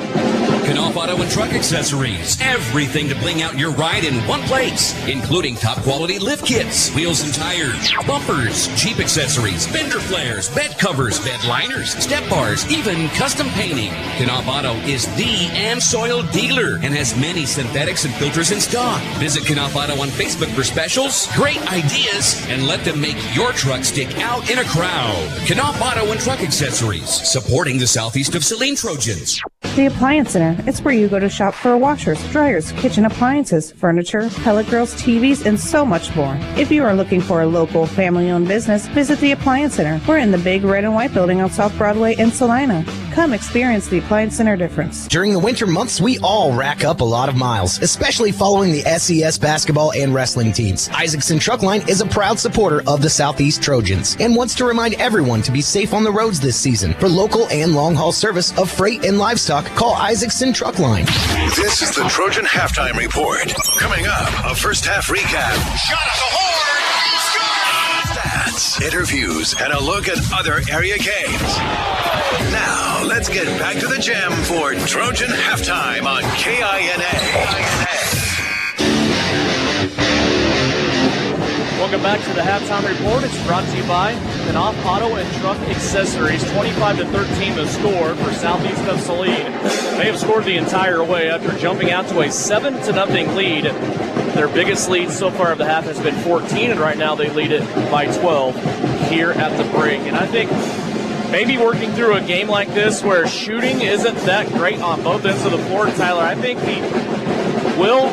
Knopf Auto and Truck Accessories. Everything to bling out your ride in one place, including top quality lift kits, wheels and tires, bumpers, Jeep accessories, fender flares, bed covers, bed liners, step bars, even custom painting. Knopf Auto is the AmSoil dealer and has many synthetics and filters in stock. Visit Knopf Auto on Facebook for specials, great ideas, and let them make your truck stick out in a crowd. Knopf Auto and Truck Accessories, supporting the Southeast of Saline Trojans. The Appliance Center. It's where you go to shop for washers, dryers, kitchen appliances, furniture, pellet grills, TVs, and so much more. If you are looking for a local family-owned business, visit the Appliance Center. We're in the big red and white building on South Broadway in Salina. Come experience the Appliance Center difference. During the winter months, we all rack up a lot of miles, especially following the SES basketball and wrestling teams. Isaacson Truckline is a proud supporter of the Southeast Trojans and wants to remind everyone to be safe on the roads this season. For local and long-haul service of freight and livestock, call Isaacson Truckline. This is the Trojan Halftime Report. Coming up, a first half recap. Shot at the horn! Stats, interviews, and a look at other area games. Now, let's get back to the gym for Trojan Halftime on KINA. Welcome back to the Halftime Report. It's brought to you by Knopf Auto and Truck Accessories. 25-13 the score for Southeast of Saline. They have scored the entire way after jumping out to a 7-0 lead. Their biggest lead so far of the half has been 14, and right now they lead it by 12 here at the break. And I think maybe working through a game like this where shooting isn't that great on both ends of the floor, Tyler, I think the will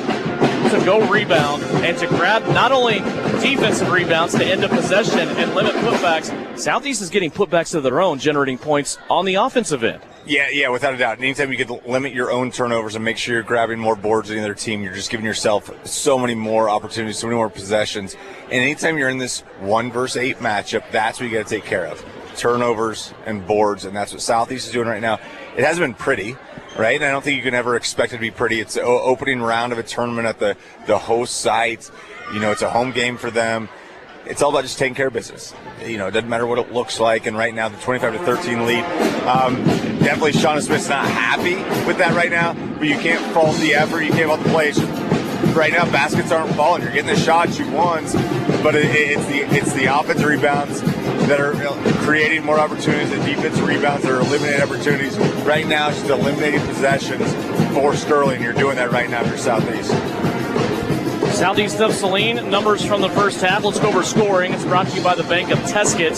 to go rebound and to grab not only defensive rebounds to end of possession and limit putbacks. Southeast is getting putbacks of their own, generating points on the offensive end. Yeah, without a doubt. Anytime you get to limit your own turnovers and make sure you're grabbing more boards than the other team, you're just giving yourself so many more opportunities, so many more possessions. And anytime you're in this 1 versus 8 matchup, that's what you got to take care of. Turnovers and boards, and that's what Southeast is doing right now. It hasn't been pretty, right? And I don't think you can ever expect it to be pretty. It's the opening round of a tournament at the host site. You know, it's a home game for them. It's all about just taking care of business. You know, it doesn't matter what it looks like. And right now, the 25-13 lead. Definitely Shauna Smith's not happy with that right now, but you can't fault the effort. You can't fault the play. It's just, right now, baskets aren't falling. You're getting the shots, you won, but it's the offensive rebounds that are creating more opportunities, the defensive rebounds that are eliminating opportunities. Right now, it's just eliminating possessions for Sterling. You're doing that right now for Southeast. Southeast of Saline, numbers from the first half. Let's go over scoring. It's brought to you by the Bank of Teskett.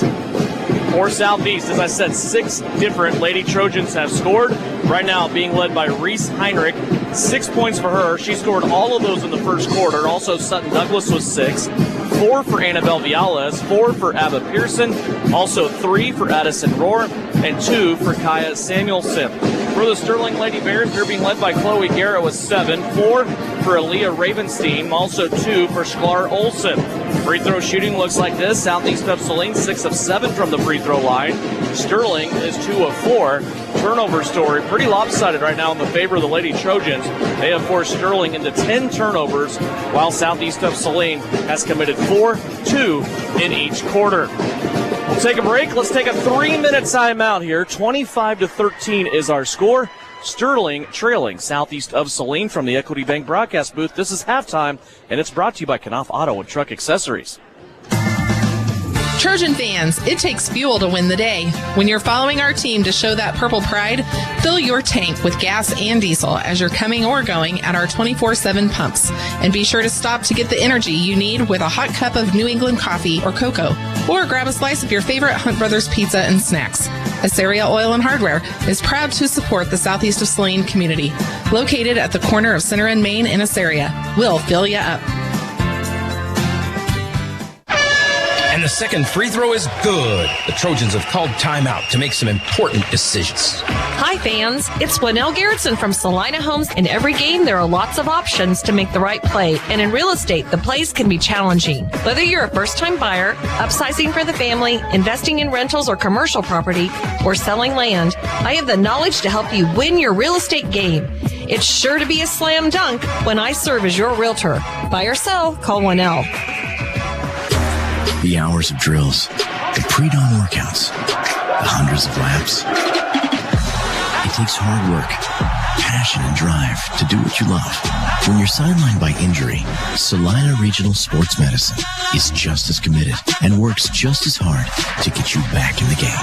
For Southeast, as I said, 6 different Lady Trojans have scored. Right now being led by Reese Heinrich. 6 points for her. She scored all of those in the first quarter. Also, Sutton Douglas was 6. 4 for Annabelle Viales. 4 for Abba Pearson. Also 3 for Addison Rohr. And 2 for Kaya Samuelson. For the Sterling Lady Bears, they're being led by Chloe Garrett with 7. 4 for Aaliyah Ravenstein. Also 2 for Sklar Olsen. Free throw shooting looks like this. Southeast of Saline, 6 of 7 from the free throw line. Sterling is 2 of 4. Turnover story pretty lopsided right now in the favor of the Lady Trojans. They have forced Sterling into 10 turnovers, while Southeast of Saline has committed 2 in each quarter. We'll take a break. Let's take a 3-minute timeout here. 25-13 is our score. Sterling trailing Southeast of Saline from the Equity Bank broadcast booth. This is halftime, and it's brought to you by Knopf Auto and Truck Accessories. Trojan fans, it takes fuel to win the day. When you're following our team to show that purple pride, fill your tank with gas and diesel as you're coming or going at our 24/7 pumps. And be sure to stop to get the energy you need with a hot cup of New England coffee or cocoa, or grab a slice of your favorite Hunt Brothers pizza and snacks. Assyria Oil and Hardware is proud to support the Southeast of Saline community. Located at the corner of Center and Main in Assyria, we'll fill you up. And the second free throw is good. The Trojans have called timeout to make some important decisions. Hi, fans. It's Winnell Garrettson from Salina Homes. In every game, there are lots of options to make the right play. And in real estate, the plays can be challenging. Whether you're a first-time buyer, upsizing for the family, investing in rentals or commercial property, or selling land, I have the knowledge to help you win your real estate game. It's sure to be a slam dunk when I serve as your realtor. Buy or sell, call Winnell. The hours of drills, the pre-dawn workouts, the hundreds of laps. It takes hard work, passion, and drive to do what you love. When you're sidelined by injury, Salina Regional Sports Medicine is just as committed and works just as hard to get you back in the game.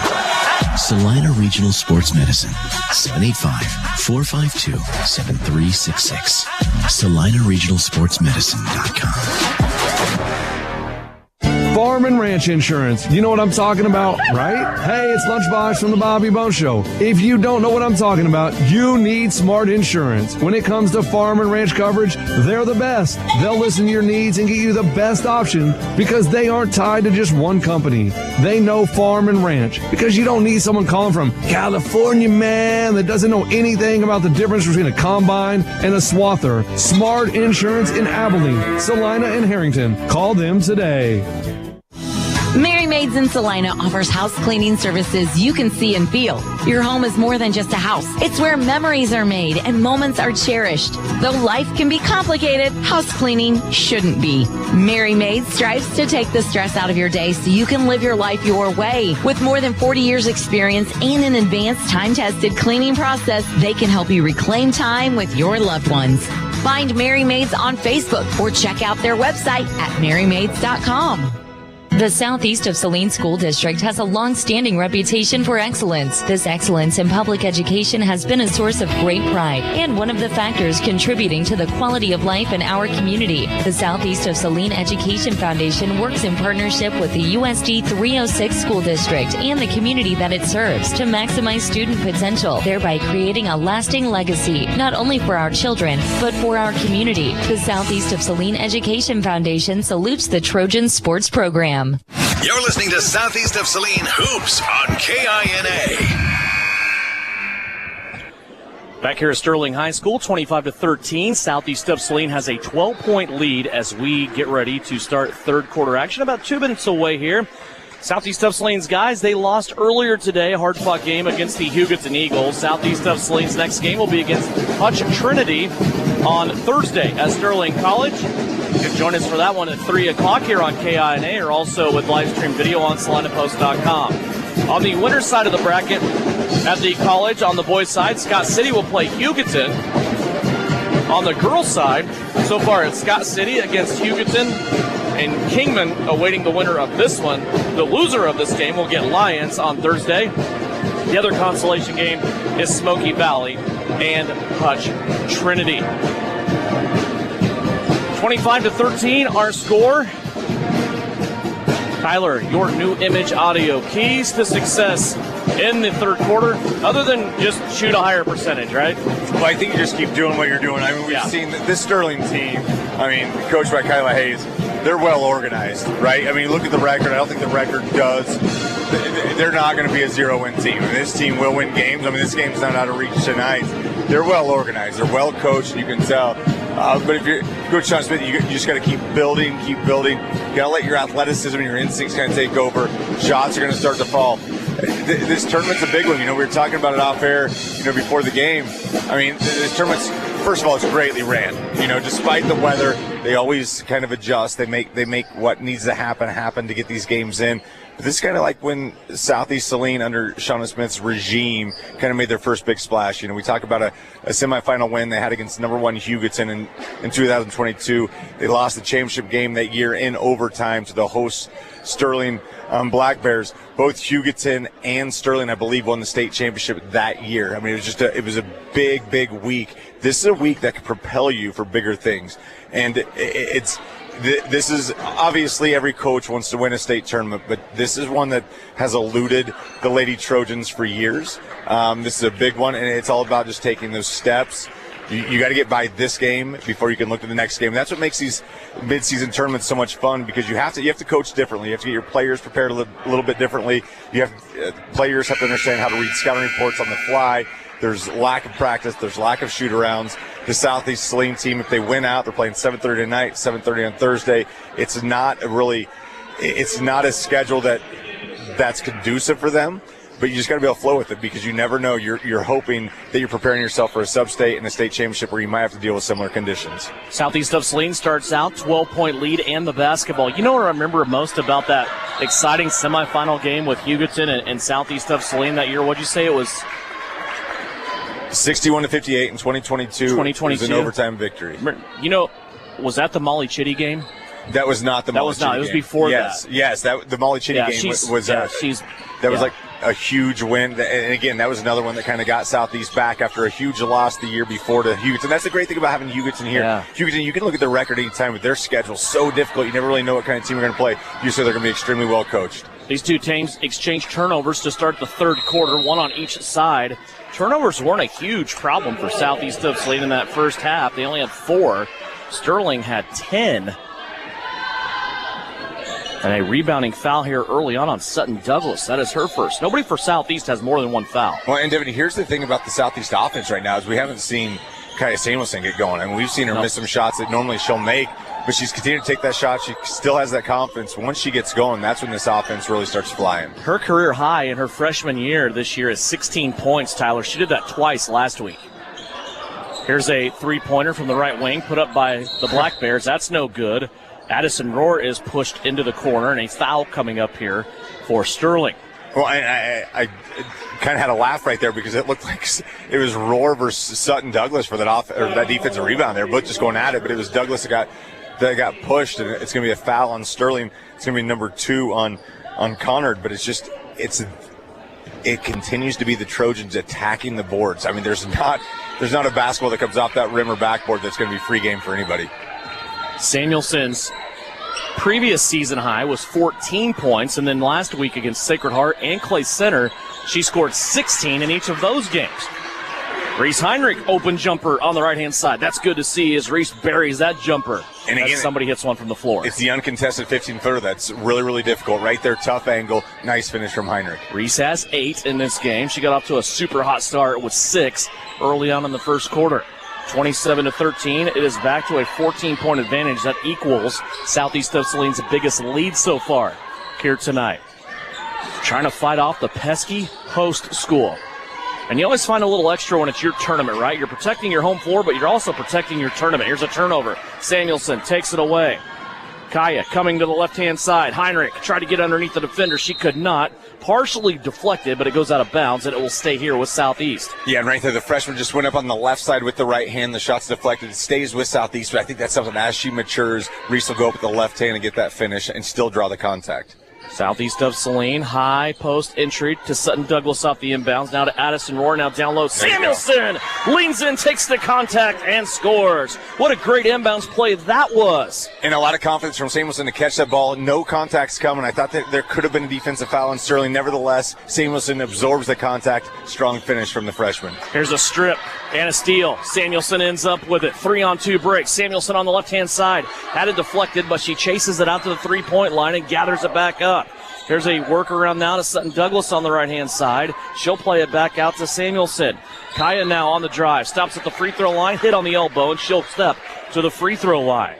Salina Regional Sports Medicine, 785-452-7366. SalinaRegionalSportsMedicine.com. Farm and Ranch Insurance. You know what I'm talking about, right? Hey, it's Lunchbox from the Bobby Bone Show. If you don't know what I'm talking about, you need smart insurance. When it comes to farm and ranch coverage, they're the best. They'll listen to your needs and get you the best option because they aren't tied to just one company. They know farm and ranch because you don't need someone calling from California, man, that doesn't know anything about the difference between a combine and a swather. Smart Insurance in Abilene, Salina, and Harrington. Call them today. Mary Maids in Salina offers house cleaning services you can see and feel. Your home is more than just a house. It's where memories are made and moments are cherished. Though life can be complicated, house cleaning shouldn't be. Mary Maids strives to take the stress out of your day so you can live your life your way. With more than 40 years experience and an advanced time-tested cleaning process, they can help you reclaim time with your loved ones. Find Mary Maids on Facebook or check out their website at marymaids.com. The Southeast of Saline School District has a long-standing reputation for excellence. This excellence in public education has been a source of great pride and one of the factors contributing to the quality of life in our community. The Southeast of Saline Education Foundation works in partnership with the USD 306 School District and the community that it serves to maximize student potential, thereby creating a lasting legacy, not only for our children, but for our community. The Southeast of Saline Education Foundation salutes the Trojan Sports Program. You're listening to Southeast of Saline Hoops on KINA. Back here at Sterling High School, 25-13. Southeast of Saline has a 12-point lead as we get ready to start third quarter action. About 2 minutes away here. Southeast of Saline's guys, they lost earlier today, a hard-fought game against the Hugoton Eagles. Southeast of Saline's next game will be against Hutch Trinity on Thursday at Sterling College. You can join us for that one at 3 o'clock here on KINA or also with live stream video on SalinaPost.com. On the winner's side of the bracket at the college, on the boys' side, Scott City will play Hugoton. On the girls' side, so far it's Scott City against Hugoton and Kingman awaiting the winner of this one. The loser of this game will get Lions on Thursday. The other consolation game is Smoky Valley and Hutch Trinity. 25-13, our score. Tyler, your new image audio keys to success in the third quarter, other than just shoot a higher percentage, right? Well, I think you just keep doing what you're doing. I mean, we've seen this Sterling team, coached by Kyla Hayes, they're well organized, right? I mean, look at the record. I don't think the record does. They're not going to be a zero-win team. I mean, this team will win games. I mean, this game's not out of reach tonight. They're well organized. They're well coached, and you can tell. But if you're Coach Sean Smith, you just got to keep building. You got to let your athleticism and your instincts kind of take over. Shots are going to start to fall. This tournament's a big one. We were talking about it off air, before the game. I mean, this tournament's, first of all, it's greatly ran. Despite the weather, they always kind of adjust. They make what needs to happen to get these games in. But this is kind of like when Southeast Saline under Shauna Smith's regime kind of made their first big splash. We talk about a semifinal win they had against number 1 Hugoton in 2022. They lost the championship game that year in overtime to the host Sterling Black Bears. Both Hugoton and Sterling, I believe, won the state championship that year. I mean, it was a big week. This is a week that could propel you for bigger things, and this is obviously every coach wants to win a state tournament, but this is one that has eluded the Lady Trojans for years. This is a big one, and it's all about just taking those steps. You got to get by this game before you can look to the next game. That's what makes these mid-season tournaments so much fun, because you have to coach differently. You have to get your players prepared a little bit differently. Players have to understand how to read scouting reports on the fly. There's lack of practice. There's lack of shoot-arounds. The Southeast Saline team, if they win out, they're playing 7:30 tonight, 7:30 on Thursday. It's not a schedule that's conducive for them. But you just got to be able to flow with it, because you never know. You're hoping that you're preparing yourself for a sub-state and a state championship where you might have to deal with similar conditions. Southeast of Saline starts out 12-point lead and the basketball. You know what I remember most about that exciting semifinal game with Hugoton and Southeast of Saline that year? What'd you say it was? 61-58 in 2022. It was an overtime victory. Was that the Molly Chitty game? That was not the Molly Chitty game. It was before that. Yes, the Molly Chitty game was like a huge win. And again, that was another one that kind of got Southeast back after a huge loss the year before to Hugoton. That's the great thing about having Hugoton here. Yeah. Hugoton, you can look at their record anytime, but their schedule's so difficult. You never really know what kind of team they're going to play. You say they're going to be extremely well coached. These two teams exchange turnovers to start the third quarter, one on each side. Turnovers weren't a huge problem for Southeast of Saline in that first half. They only had 4. Sterling had 10. And a rebounding foul here early on Sutton Douglas. That is her first. Nobody for Southeast has more than 1 foul. Well, and Devin, here's the thing about the Southeast offense right now is we haven't seen Kaya Samuelson get going. I mean, we've seen her miss some shots that normally she'll make, but she's continued to take that shot. She still has that confidence. Once she gets going, that's when this offense really starts flying. Her career high in her freshman year this year is 16 points, Tyler. She did that twice last week. Here's a three-pointer from the right wing put up by the Black Bears. That's no good. Addison Rohr is pushed into the corner, and a foul coming up here for Sterling. Well, I kind of had a laugh right there because it looked like it was Rohr versus Sutton Douglas for that defensive rebound there. Both just going at it, but it was Douglas that got pushed, and it's going to be a foul on Sterling. It's going to be number 2 on Connard, but it continues to be the Trojans attacking the boards. I mean, there's not a basketball that comes off that rim or backboard that's going to be free game for anybody. Samuelson's previous season high was 14 points, and then last week against Sacred Heart and Clay Center, she scored 16 in each of those games. Reese Heinrich, open jumper on the right-hand side. That's good to see as Reese buries that jumper. And again, somebody hits one from the floor. It's the uncontested 15-footer that's really, really difficult. Right there, tough angle, nice finish from Heinrich. Reese has 8 in this game. She got off to a super hot start with 6 early on in the first quarter. 27-13. It is back to a 14-point advantage that equals Southeast of Saline's biggest lead so far here tonight. Trying to fight off the pesky host school. And you always find a little extra when it's your tournament, right? You're protecting your home floor, but you're also protecting your tournament. Here's a turnover. Samuelson takes it away. Kaya coming to the left-hand side. Heinrich tried to get underneath the defender. She could not. Partially deflected, but it goes out of bounds, and it will stay here with Southeast. Yeah, and right there, the freshman just went up on the left side with the right hand. The shot's deflected. It stays with Southeast, but I think that's something as she matures, Reese will go up with the left hand and get that finish and still draw the contact. Southeast of Saline, high post entry to Sutton Douglas off the inbounds. Now to Addison Rohr, now down low. Samuelson leans in, takes the contact, and scores. What a great inbounds play that was. And a lot of confidence from Samuelson to catch that ball. No contacts coming. I thought that there could have been a defensive foul on Sterling. Nevertheless, Samuelson absorbs the contact. Strong finish from the freshman. Here's a strip and a steal. Samuelson ends up with it. 3-on-2 break. Samuelson on the left-hand side. Had it deflected, but she chases it out to the three-point line and gathers it back up. Here's a workaround now to Sutton Douglas on the right-hand side. She'll play it back out to Samuelson. Kaya now on the drive. Stops at the free throw line, hit on the elbow, and she'll step to the free throw line.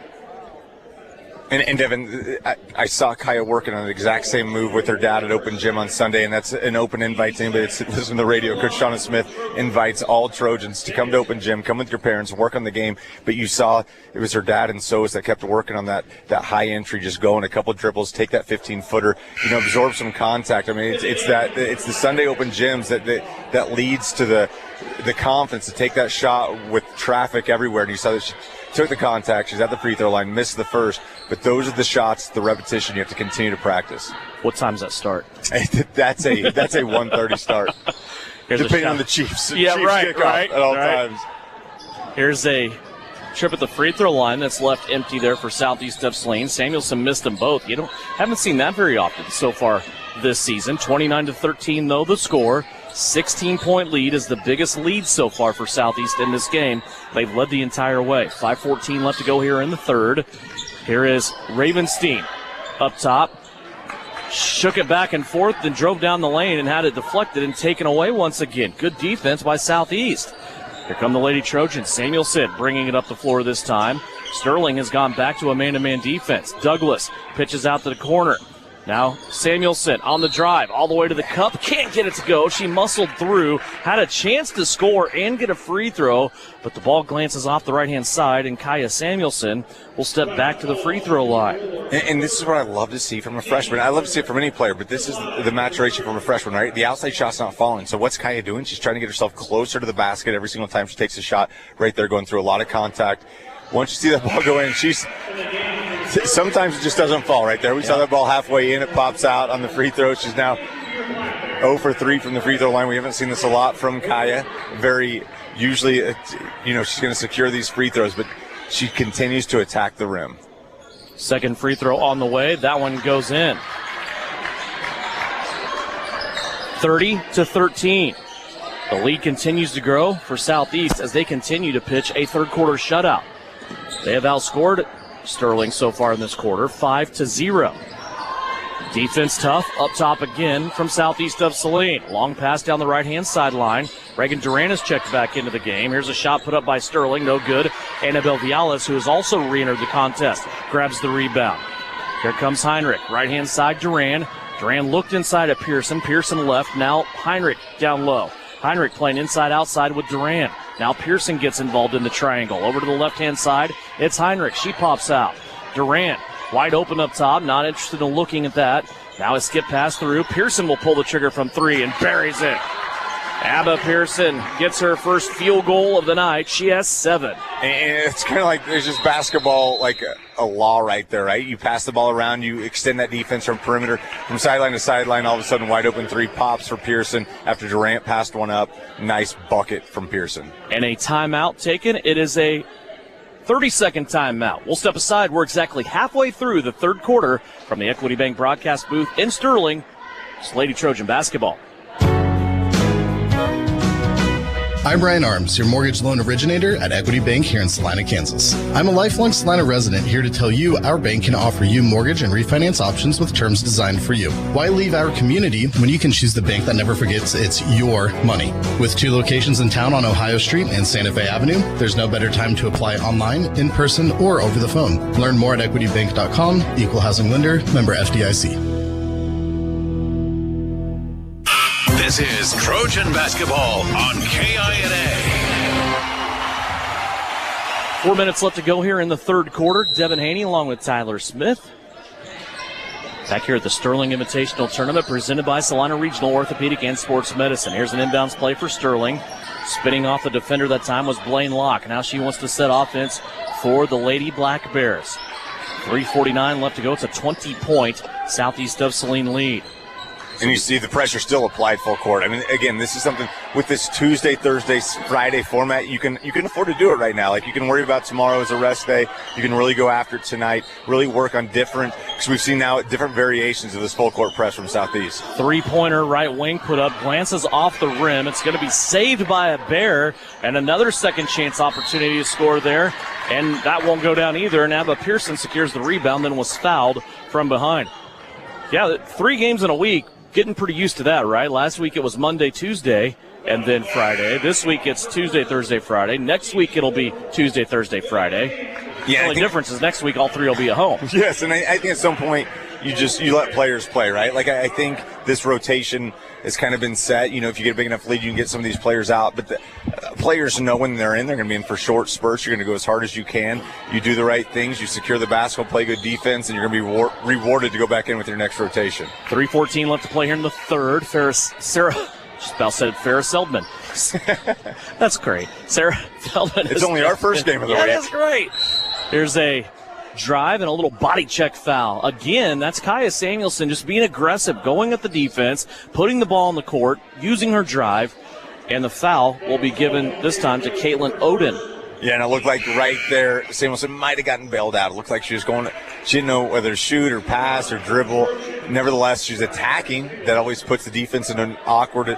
And Devin, I saw Kaya working on the exact same move with her dad at Open Gym on Sunday, and that's an open invite to anybody that's listening to the radio. Coach Shauna Smith invites all Trojans to come to Open Gym, come with your parents, work on the game. But you saw it was her dad and Soas that kept working on that high entry, just going a couple dribbles, take that 15-footer, absorb some contact. I mean, it's the Sunday Open Gyms that leads to the confidence to take that shot with traffic everywhere. And you saw that she took the contact, she's at the free throw line, missed the first, but those are the shots, the repetition you have to continue to practice. What time does that start? That's a 1:30 start. Depending on the Chiefs. Yeah, Chiefs right, kickoff right, at all right. times. Here's a trip at the free throw line that's left empty there for Southeast of Saline. Samuelson missed them both. Haven't seen that very often so far this season. 29-13 though the score. 16-point lead is the biggest lead so far for Southeast in this game. They've led the entire way. 5:14 left to go here in the third. Here is Ravenstein up top. Shook it back and forth, then drove down the lane and had it deflected and taken away once again. Good defense by Southeast. Here come the Lady Trojans. Samuelson bringing it up the floor this time. Sterling has gone back to a man-to-man defense. Douglas pitches out to the corner. Now Samuelson on the drive, all the way to the cup. Can't get it to go. She muscled through, had a chance to score and get a free throw, but the ball glances off the right-hand side, and Kaya Samuelson will step back to the free throw line. And this is what I love to see from a freshman. I love to see it from any player, but this is the maturation from a freshman, right? The outside shot's not falling. So what's Kaya doing? She's trying to get herself closer to the basket every single time she takes a shot. Right there, going through a lot of contact. Once you see that ball go in, sometimes it just doesn't fall right there. We saw that ball halfway in. It pops out on the free throw. She's now 0 for 3 from the free throw line. We haven't seen this a lot from Kaya. Usually, she's going to secure these free throws, but she continues to attack the rim. Second free throw on the way. That one goes in. 30-13. The lead continues to grow for Southeast as they continue to pitch a third quarter shutout. They have outscored Sterling so far in this quarter, 5-0. Defense tough, up top again from Southeast of Saline. Long pass down the right-hand sideline. Reagan Duran has checked back into the game. Here's a shot put up by Sterling, no good. Annabelle Viales, who has also re-entered the contest, grabs the rebound. Here comes Heinrich, right-hand side Duran. Duran looked inside at Pearson. Pearson left, now Heinrich down low. Heinrich playing inside-outside with Duran. Now Pearson gets involved in the triangle. Over to the left-hand side, it's Heinrich. She pops out. Duran wide open up top, not interested in looking at that. Now a skip pass through. Pearson will pull the trigger from 3 and buries it. Abba Pearson gets her first field goal of the night. She has 7. And it's kind of like there's just basketball, like a law right there, right? You pass the ball around, you extend that defense from perimeter, from sideline to sideline, all of a sudden wide open 3 pops for Pearson after Durant passed one up. Nice bucket from Pearson. And a timeout taken. It is a 30-second timeout. We'll step aside. We're exactly halfway through the third quarter from the Equity Bank broadcast booth in Sterling. It's Lady Trojan Basketball. I'm Brian Arms, your mortgage loan originator at Equity Bank here in Salina, Kansas. I'm a lifelong Salina resident here to tell you our bank can offer you mortgage and refinance options with terms designed for you. Why leave our community when you can choose the bank that never forgets it's your money? With 2 locations in town on Ohio Street and Santa Fe Avenue, there's no better time to apply online, in person, or over the phone. Learn more at equitybank.com, equal housing lender, member FDIC. This is Trojan Basketball on KINA. 4 minutes left to go here in the third quarter. Devin Haney along with Tyler Smith. Back here at the Sterling Invitational Tournament presented by Salina Regional Orthopedic and Sports Medicine. Here's an inbounds play for Sterling. Spinning off the defender that time was Blaine Locke. Now she wants to set offense for the Lady Black Bears. 3:49 left to go. It's a 20-point Southeast of Saline lead. And you see the pressure still applied full court. I mean, again, this is something with this Tuesday, Thursday, Friday format, you can afford to do it right now. Like, you can worry about tomorrow as a rest day. You can really go after it tonight, really work on different, because we've seen now different variations of this full court press from Southeast. 3-pointer right wing put up, glances off the rim. It's going to be saved by a Bear, and another second chance opportunity to score there. And that won't go down either. And Abba Pearson secures the rebound, then was fouled from behind. Yeah, 3 games in a week. Getting pretty used to that, right? Last week it was Monday, Tuesday, and then Friday. This week it's Tuesday, Thursday, Friday. Next week it'll be Tuesday, Thursday, Friday. Yeah, the only difference is next week all 3 will be at home. Yes, and I think at some point you let players play, right? Like I think this rotation has kind of been set. If you get a big enough lead, you can get some of these players out. But the players know when they're going to be in for short spurts. You're going to go as hard as you can. You do the right things. You secure the basketball, play good defense, and you're going to be rewarded to go back in with your next rotation. 3:14 left to play here in the third. Sarah, just about said Farrah Seldman. That's great. Sarah Feldman. It's only our first game of the week. That's great. Here's a drive and a little body check foul. Again, that's Kaya Samuelson just being aggressive, going at the defense, putting the ball on the court, using her drive, and the foul will be given this time to Caitlin Oden. Yeah, and it looked like right there Samuelson might have gotten bailed out. It looked like she didn't know whether to shoot or pass or dribble. Nevertheless, she's attacking. That always puts the defense in an awkward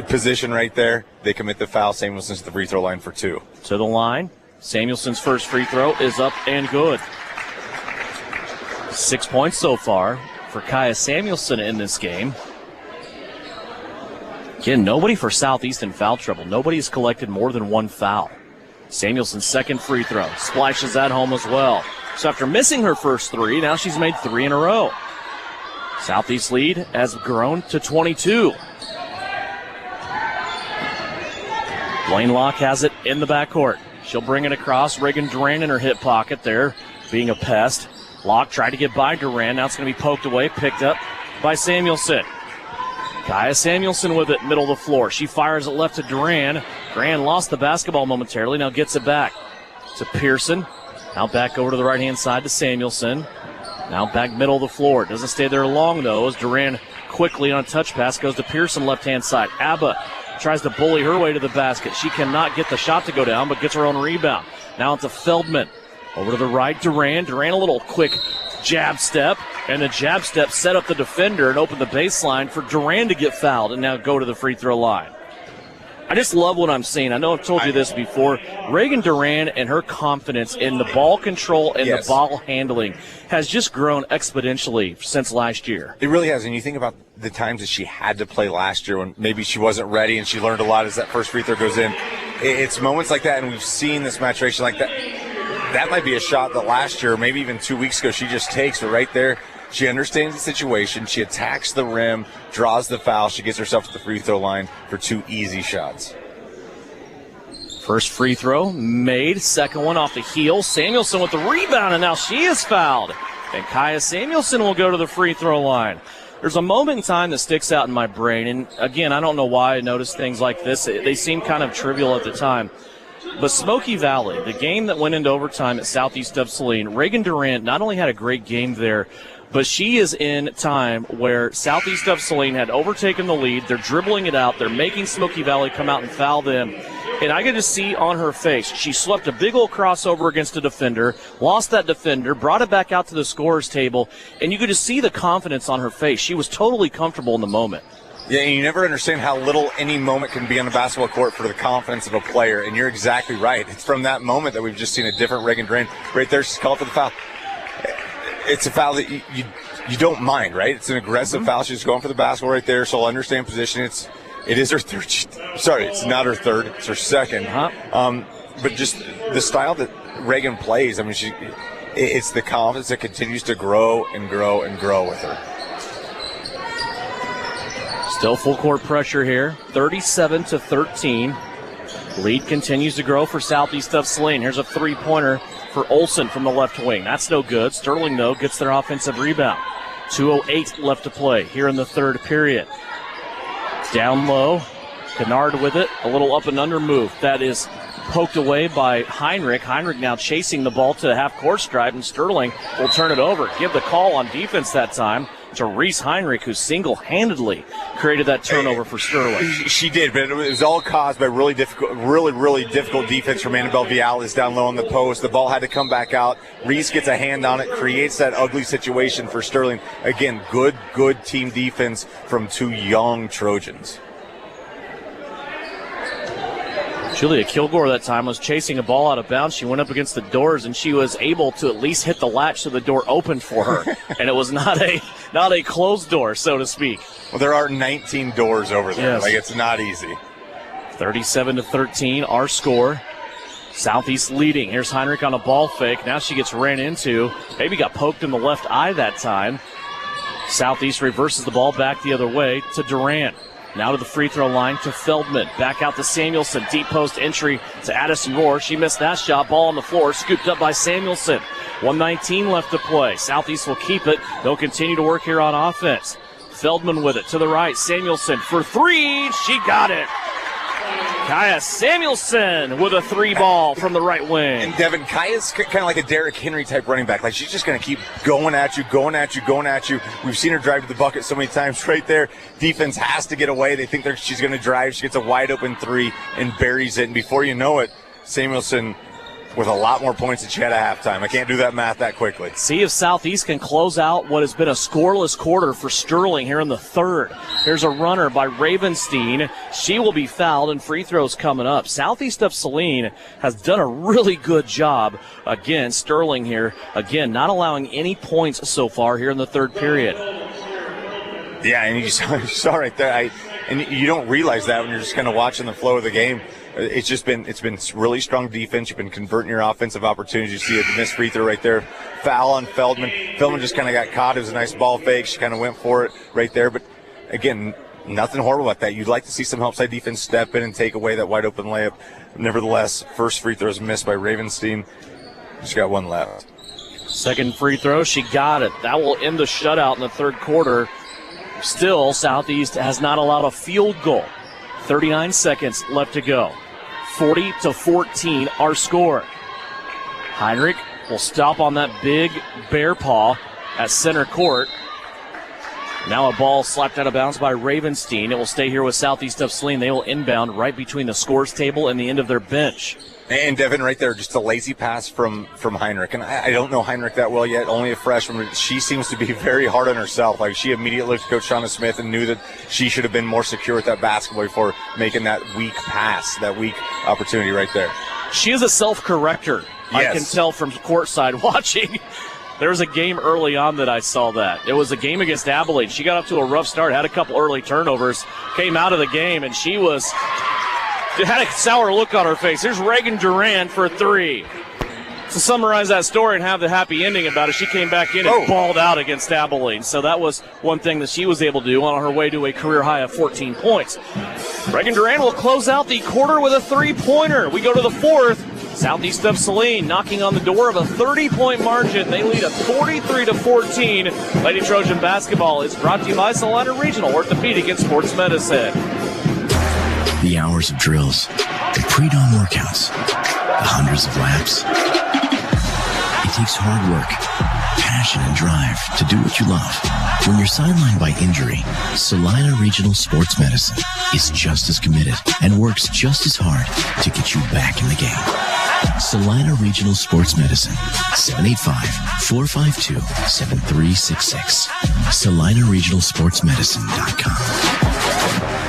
position right there. They commit the foul. Samuelson's at the free throw line for 2. To the line. Samuelson's first free throw is up and good. 6 points so far for Kaya Samuelson in this game. Again, nobody for Southeast in foul trouble. Nobody's collected more than 1 foul. Samuelson's second free throw splashes at home as well. So after missing her first 3, now she's made 3 in a row. Southeast lead has grown to 22. Blaine Locke has it in the backcourt. She'll bring it across. Reagan Duran in her hip pocket there, being a pest. Locke tried to get by Duran. Now it's going to be poked away, picked up by Samuelson. Kaya Samuelson with it, middle of the floor. She fires it left to Duran. Duran lost the basketball momentarily, now gets it back to Pearson. Now back over to the right-hand side to Samuelson. Now back middle of the floor. Doesn't stay there long, though, as Duran quickly on a touch pass goes to Pearson left-hand side. Abba tries to bully her way to the basket. She cannot get the shot to go down, but gets her own rebound. Now it's a Feldman. Over to the right, Duran. Duran a little quick jab step, and the jab step set up the defender and opened the baseline for Duran to get fouled and now go to the free throw line. I just love what I'm seeing. I know I've told you this before. Reagan Duran and her confidence in the ball control and the ball handling has just grown exponentially since last year. It really has, and you think about the times that she had to play last year when maybe she wasn't ready and she learned a lot as that first free throw goes in. It's moments like that, and we've seen this maturation like that. That might be a shot that last year, maybe even 2 weeks ago, she just takes. But right there, she understands the situation. She attacks the rim, draws the foul. She gets herself to the free throw line for 2 easy shots. First free throw made. Second one off the heel. Samuelson with the rebound, and now she is fouled. And Kaya Samuelson will go to the free throw line. There's a moment in time that sticks out in my brain. And, again, I don't know why I notice things like this. They seem kind of trivial at the time. But Smoky Valley, the game that went into overtime at Southeast of Saline, Reagan Durant not only had a great game there, but she is in time where Southeast of Saline had overtaken the lead. They're dribbling it out. They're making Smoky Valley come out and foul them. And I get to see on her face, she swept a big old crossover against a defender, lost that defender, brought it back out to the scorer's table, and you could just see the confidence on her face. She was totally comfortable in the moment. Yeah, and you never understand how little any moment can be on the basketball court for the confidence of a player, and you're exactly right. It's from that moment that we've just seen a different Reagan Duran. Right there, she's called for the foul. It's a foul that you don't mind, right? It's an aggressive foul. She's going for the basketball right there. She'll understand position. It is her third. Sorry, it's not her third. It's her second. But just the style that Reagan plays, I mean, it's the confidence that continues to grow and grow and grow with her. Still full court pressure here, 37-13. Lead continues to grow for Southeast of Saline. Here's a three-pointer for Olsen from the left wing. That's no good. Sterling, though, gets their offensive rebound. 2:08 left to play here in the third period. Down low, Kennard with it. A little up and under move. That is poked away by Heinrich. Heinrich now chasing the ball to half-court stripe, and Sterling will turn it over. Give the call on defense that time to Reese Heinrich, who single-handedly created that turnover for Sterling. She did, but it was all caused by really difficult defense from Annabelle Viales down low on the post. The ball had to come back out. Reese gets a hand on it, creates that ugly situation for Sterling. Again, good team defense from 2 young Trojans. Julia Kilgore that time was chasing a ball out of bounds. She went up against the doors, and she was able to at least hit the latch so the door opened for her. And it was not a not a closed door, so to speak. Well, there are 19 doors over there. Yes. Like, it's not easy. 37-13, our score. Southeast leading. Here's Heinrich on a ball fake. Now she gets ran into. Maybe got poked in the left eye that time. Southeast reverses the ball back the other way to Durant. Now to the free throw line to Feldman. Back out to Samuelson. Deep post entry to Addison Rohr. She missed that shot. Ball on the floor. Scooped up by Samuelson. 1:19 left to play. Southeast will keep it. They'll continue to work here on offense. Feldman with it to the right. Samuelson for three. She got it. Kaya Samuelson with a three ball from the right wing. And Devin, Kaya's kind of like a Derrick Henry type running back. Like, she's just going to keep going at you. We've seen her drive to the bucket so many times right there. Defense has to get away. They think she's going to drive. She gets a wide open three and buries it. And before you know it, Samuelson with a lot more points than she had at halftime. I can't do that math that quickly. See if Southeast can close out what has been a scoreless quarter for Sterling here in the third. Here's a runner by Ravenstein. She will be fouled, and free throws coming up. Southeast of Saline has done a really good job against Sterling here. Again, not allowing any points so far here in the third period. Yeah, and you saw right there. And you don't realize that when you're just kind of watching the flow of the game. It's been really strong defense. You've been converting your offensive opportunities. You see a missed free throw right there. Foul on Feldman. Feldman just kind of got caught. It was a nice ball fake. She kind of went for it right there. But again, nothing horrible about that. You'd like to see some help side defense step in and take away that wide open layup. Nevertheless, first free throw is missed by Ravenstein. She's got one left. Second free throw, she got it. That will end the shutout in the third quarter. Still, Southeast has not allowed a field goal. 39 seconds left to go. 40-14, our score. Heinrich will stop on that big bear paw at center court. Now a ball slapped out of bounds by Ravenstein. It will stay here with Southeast of Saline. They will inbound right between the scores table and the end of their bench. And Devin, right there, just a lazy pass from Heinrich. And I don't know Heinrich that well yet, only a freshman. She seems to be very hard on herself. Like, she immediately looked at Coach Shauna Smith and knew that she should have been more secure with that basketball before making that weak pass, that weak opportunity right there. She is a self-corrector. Yes. I can tell from courtside watching. There was a game early on that I saw that. It was a game against Abilene. She got up to a rough start, had a couple early turnovers, came out of the game, and she had a sour look on her face. Here's Reagan Durant for a three. To summarize that story and have the happy ending about it, she came back in and balled out against Abilene. So that was one thing that she was able to do on her way to a career high of 14 points. Reagan Durant will close out the quarter with a three-pointer. We go to the fourth. Southeast of Saline knocking on the door of a 30-point margin. They lead at 43-14. Lady Trojan Basketball is brought to you by Salina Regional Orthopedic and Sports Medicine. The hours of drills, the pre-dawn workouts, the hundreds of laps. It takes hard work, passion, and drive to do what you love. When you're sidelined by injury, Salina Regional Sports Medicine is just as committed and works just as hard to get you back in the game. Salina Regional Sports Medicine, 785-452-7366. SalinaRegionalSportsMedicine.com.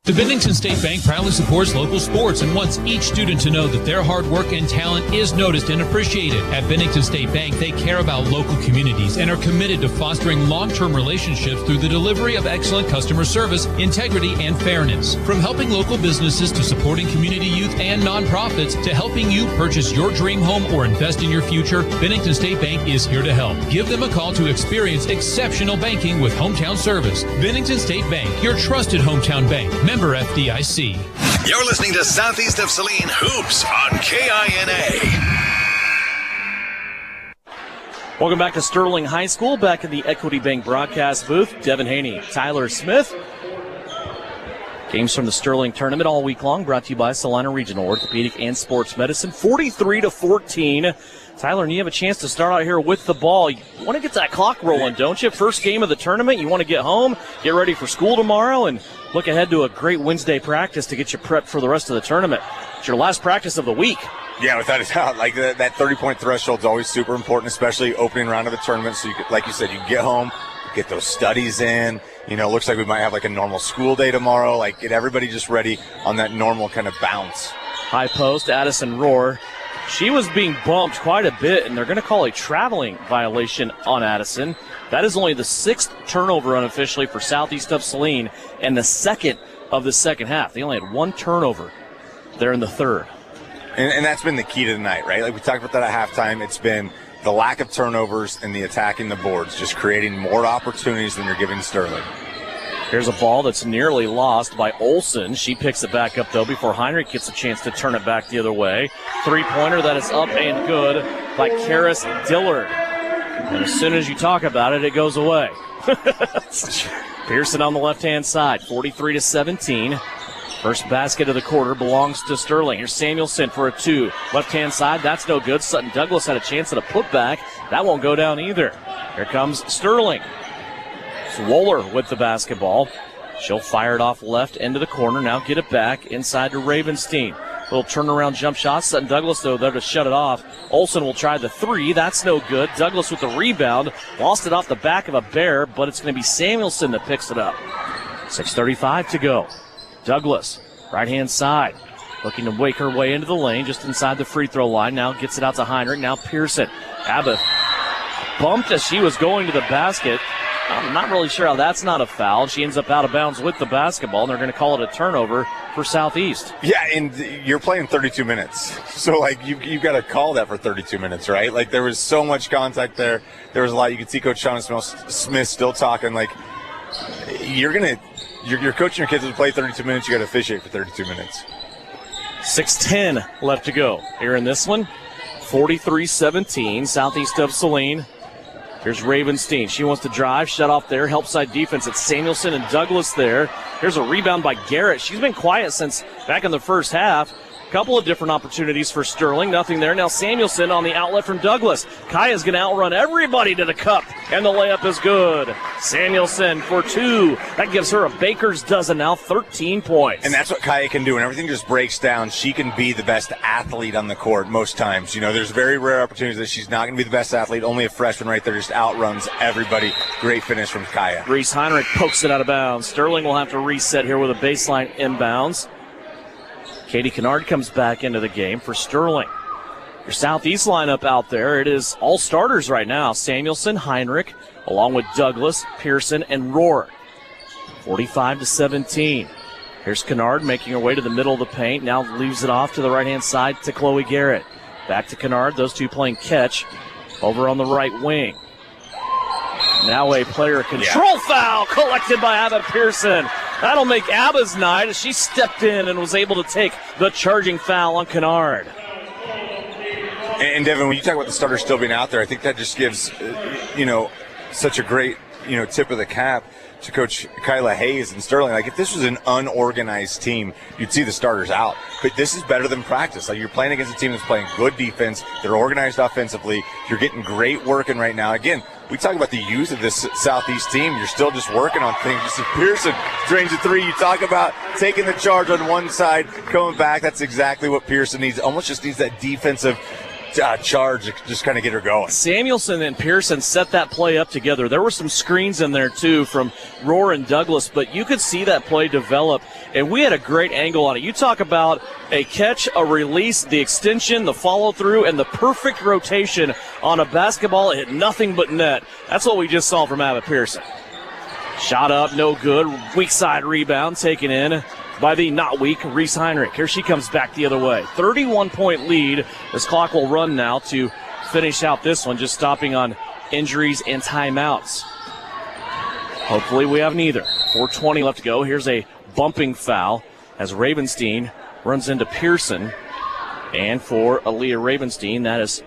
The Bennington State Bank proudly supports local sports and wants each student to know that their hard work and talent is noticed and appreciated. At Bennington State Bank, they care about local communities and are committed to fostering long-term relationships through the delivery of excellent customer service, integrity, and fairness. From helping local businesses to supporting community youth and nonprofits to helping you purchase your dream home or invest in your future, Bennington State Bank is here to help. Give them a call to experience exceptional banking with hometown service. Bennington State Bank, your trusted hometown bank. Member FDIC. You're listening to Southeast of Saline Hoops on KINA. Welcome back to Sterling High School, back in the Equity Bank broadcast booth. Devin Haney, Tyler Smith. Games from the Sterling tournament all week long, brought to you by Salina Regional Orthopedic and Sports Medicine. 43-14. Tyler, and you have a chance to start out here with the ball. You want to get that clock rolling, don't you? First game of the tournament. You want to get home, get ready for school tomorrow, and look ahead to a great Wednesday practice to get you prepped for the rest of the tournament. It's your last practice of the week. Yeah, without a doubt. Like that 30-point threshold is always super important, especially opening round of the tournament. So, like you said, you get home, get those studies in. You know, looks like we might have like a normal school day tomorrow. Like, get everybody just ready on that normal kind of bounce. High post, Addison Rohr She was being bumped quite a bit, and they're going to call a traveling violation on Addison. That is only the 6th turnover unofficially for Southeast of Saline, and the 2nd of the second half. They only had 1 turnover there in the 3rd. And that's been the key to the night, right? Like we talked about that at halftime. It's been the lack of turnovers and the attacking the boards, just creating more opportunities than you're giving Sterling. Here's a ball that's nearly lost by Olsen. She picks it back up, though, before Heinrich gets a chance to turn it back the other way. Three-pointer that is up and good by Karis Dillard. And as soon as you talk about it, it goes away. Pearson on the left-hand side, 43-17. First basket of the quarter belongs to Sterling. Here's Samuelson for a 2. Left-hand side, that's no good. Sutton Douglas had a chance at a putback. That won't go down either. Here comes Sterling. Wohler with the basketball. She'll fire it off left into the corner. Now get it back inside to Ravenstein. Little turnaround jump shot. Sutton Douglas, though, there to shut it off. Olsen will try the 3. That's no good. Douglas with the rebound. Lost it off the back of a Bear, but it's going to be Samuelson that picks it up. 6:35 to go. Douglas, right-hand side. Looking to wake her way into the lane just inside the free throw line. Now gets it out to Heinrich. Now Pearson. Abbott bumped as she was going to the basket. I'm not really sure how that's not a foul. She ends up out of bounds with the basketball, and they're going to call it a turnover for Southeast. Yeah, and you're playing 32 minutes. So, like, you've got to call that for 32 minutes, right? Like, there was so much contact there. There was a lot. You could see Coach Sean Smith still talking, like, you're coaching your kids to play 32 minutes. You got to officiate for 32 minutes. 6:10 left to go here in this one. 43-17, Southeast of Saline. Here's Ravenstein. She wants to drive, shut off there, help side defense. It's Samuelson and Douglas there. Here's a rebound by Garrett. She's been quiet since back in the first half. Couple of different opportunities for Sterling. Nothing there. Now Samuelson on the outlet from Douglas. Kaya's going to outrun everybody to the cup, and the layup is good. Samuelson for 2. That gives her a baker's dozen now, 13 points. And that's what Kaya can do. When everything just breaks down, she can be the best athlete on the court most times. You know, there's very rare opportunities that she's not going to be the best athlete. Only a freshman right there just outruns everybody. Great finish from Kaya. Reese Heinrich pokes it out of bounds. Sterling will have to reset here with a baseline inbounds. Katie Kennard comes back into the game for Sterling. Your Southeast lineup out there, it is all starters right now. Samuelson, Heinrich, along with Douglas, Pearson, and Rohr. 45-17. Here's Kennard making her way to the middle of the paint. Now leaves it off to the right-hand side to Chloe Garrett. Back to Kennard. Those two playing catch over on the right wing. Now a player control foul collected by Abba Pearson. That'll make Abba's night as she stepped in and was able to take the charging foul on Kennard. And Devin, when you talk about the starters still being out there, I think that just gives, such a great, tip of the cap to Coach Kyla Hayes and Sterling. Like, if this was an unorganized team, you'd see the starters out. But this is better than practice. Like, you're playing against a team that's playing good defense. They're organized offensively. You're getting great work in right now. Again, we talk about the youth of this Southeast team. You're still just working on things. Just Pearson drains a 3. You talk about taking the charge on one side, coming back. That's exactly what Pearson needs. Almost just needs that defensive charge to just kind of get her going. Samuelson and Pearson set that play up together. There were some screens in there, too, from Rohr and Douglas, but you could see that play develop, and we had a great angle on it. You talk about a catch, a release, the extension, the follow-through, and the perfect rotation on a basketball. It hit nothing but net. That's what we just saw from Abbott Pearson. Shot up, no good. Weak side rebound taken in by the not weak Reese Heinrich. Here she comes back the other way. 31-point lead. This clock will run now to finish out this one, just stopping on injuries and timeouts. Hopefully we have neither. 4:20 left to go. Here's a bumping foul as Ravenstein runs into Pearson. And for Aaliyah Ravenstein, that is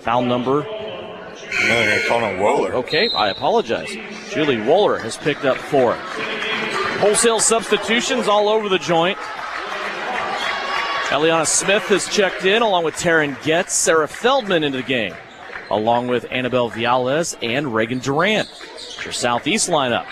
foul number. No, they're going to call on Wohler. Okay, I apologize. Julie Wohler has picked up 4. Wholesale substitutions all over the joint. Eliana Smith has checked in along with Taryn Getz, Sarah Feldman into the game, along with Annabelle Viales and Reagan Durant. Your Southeast lineup.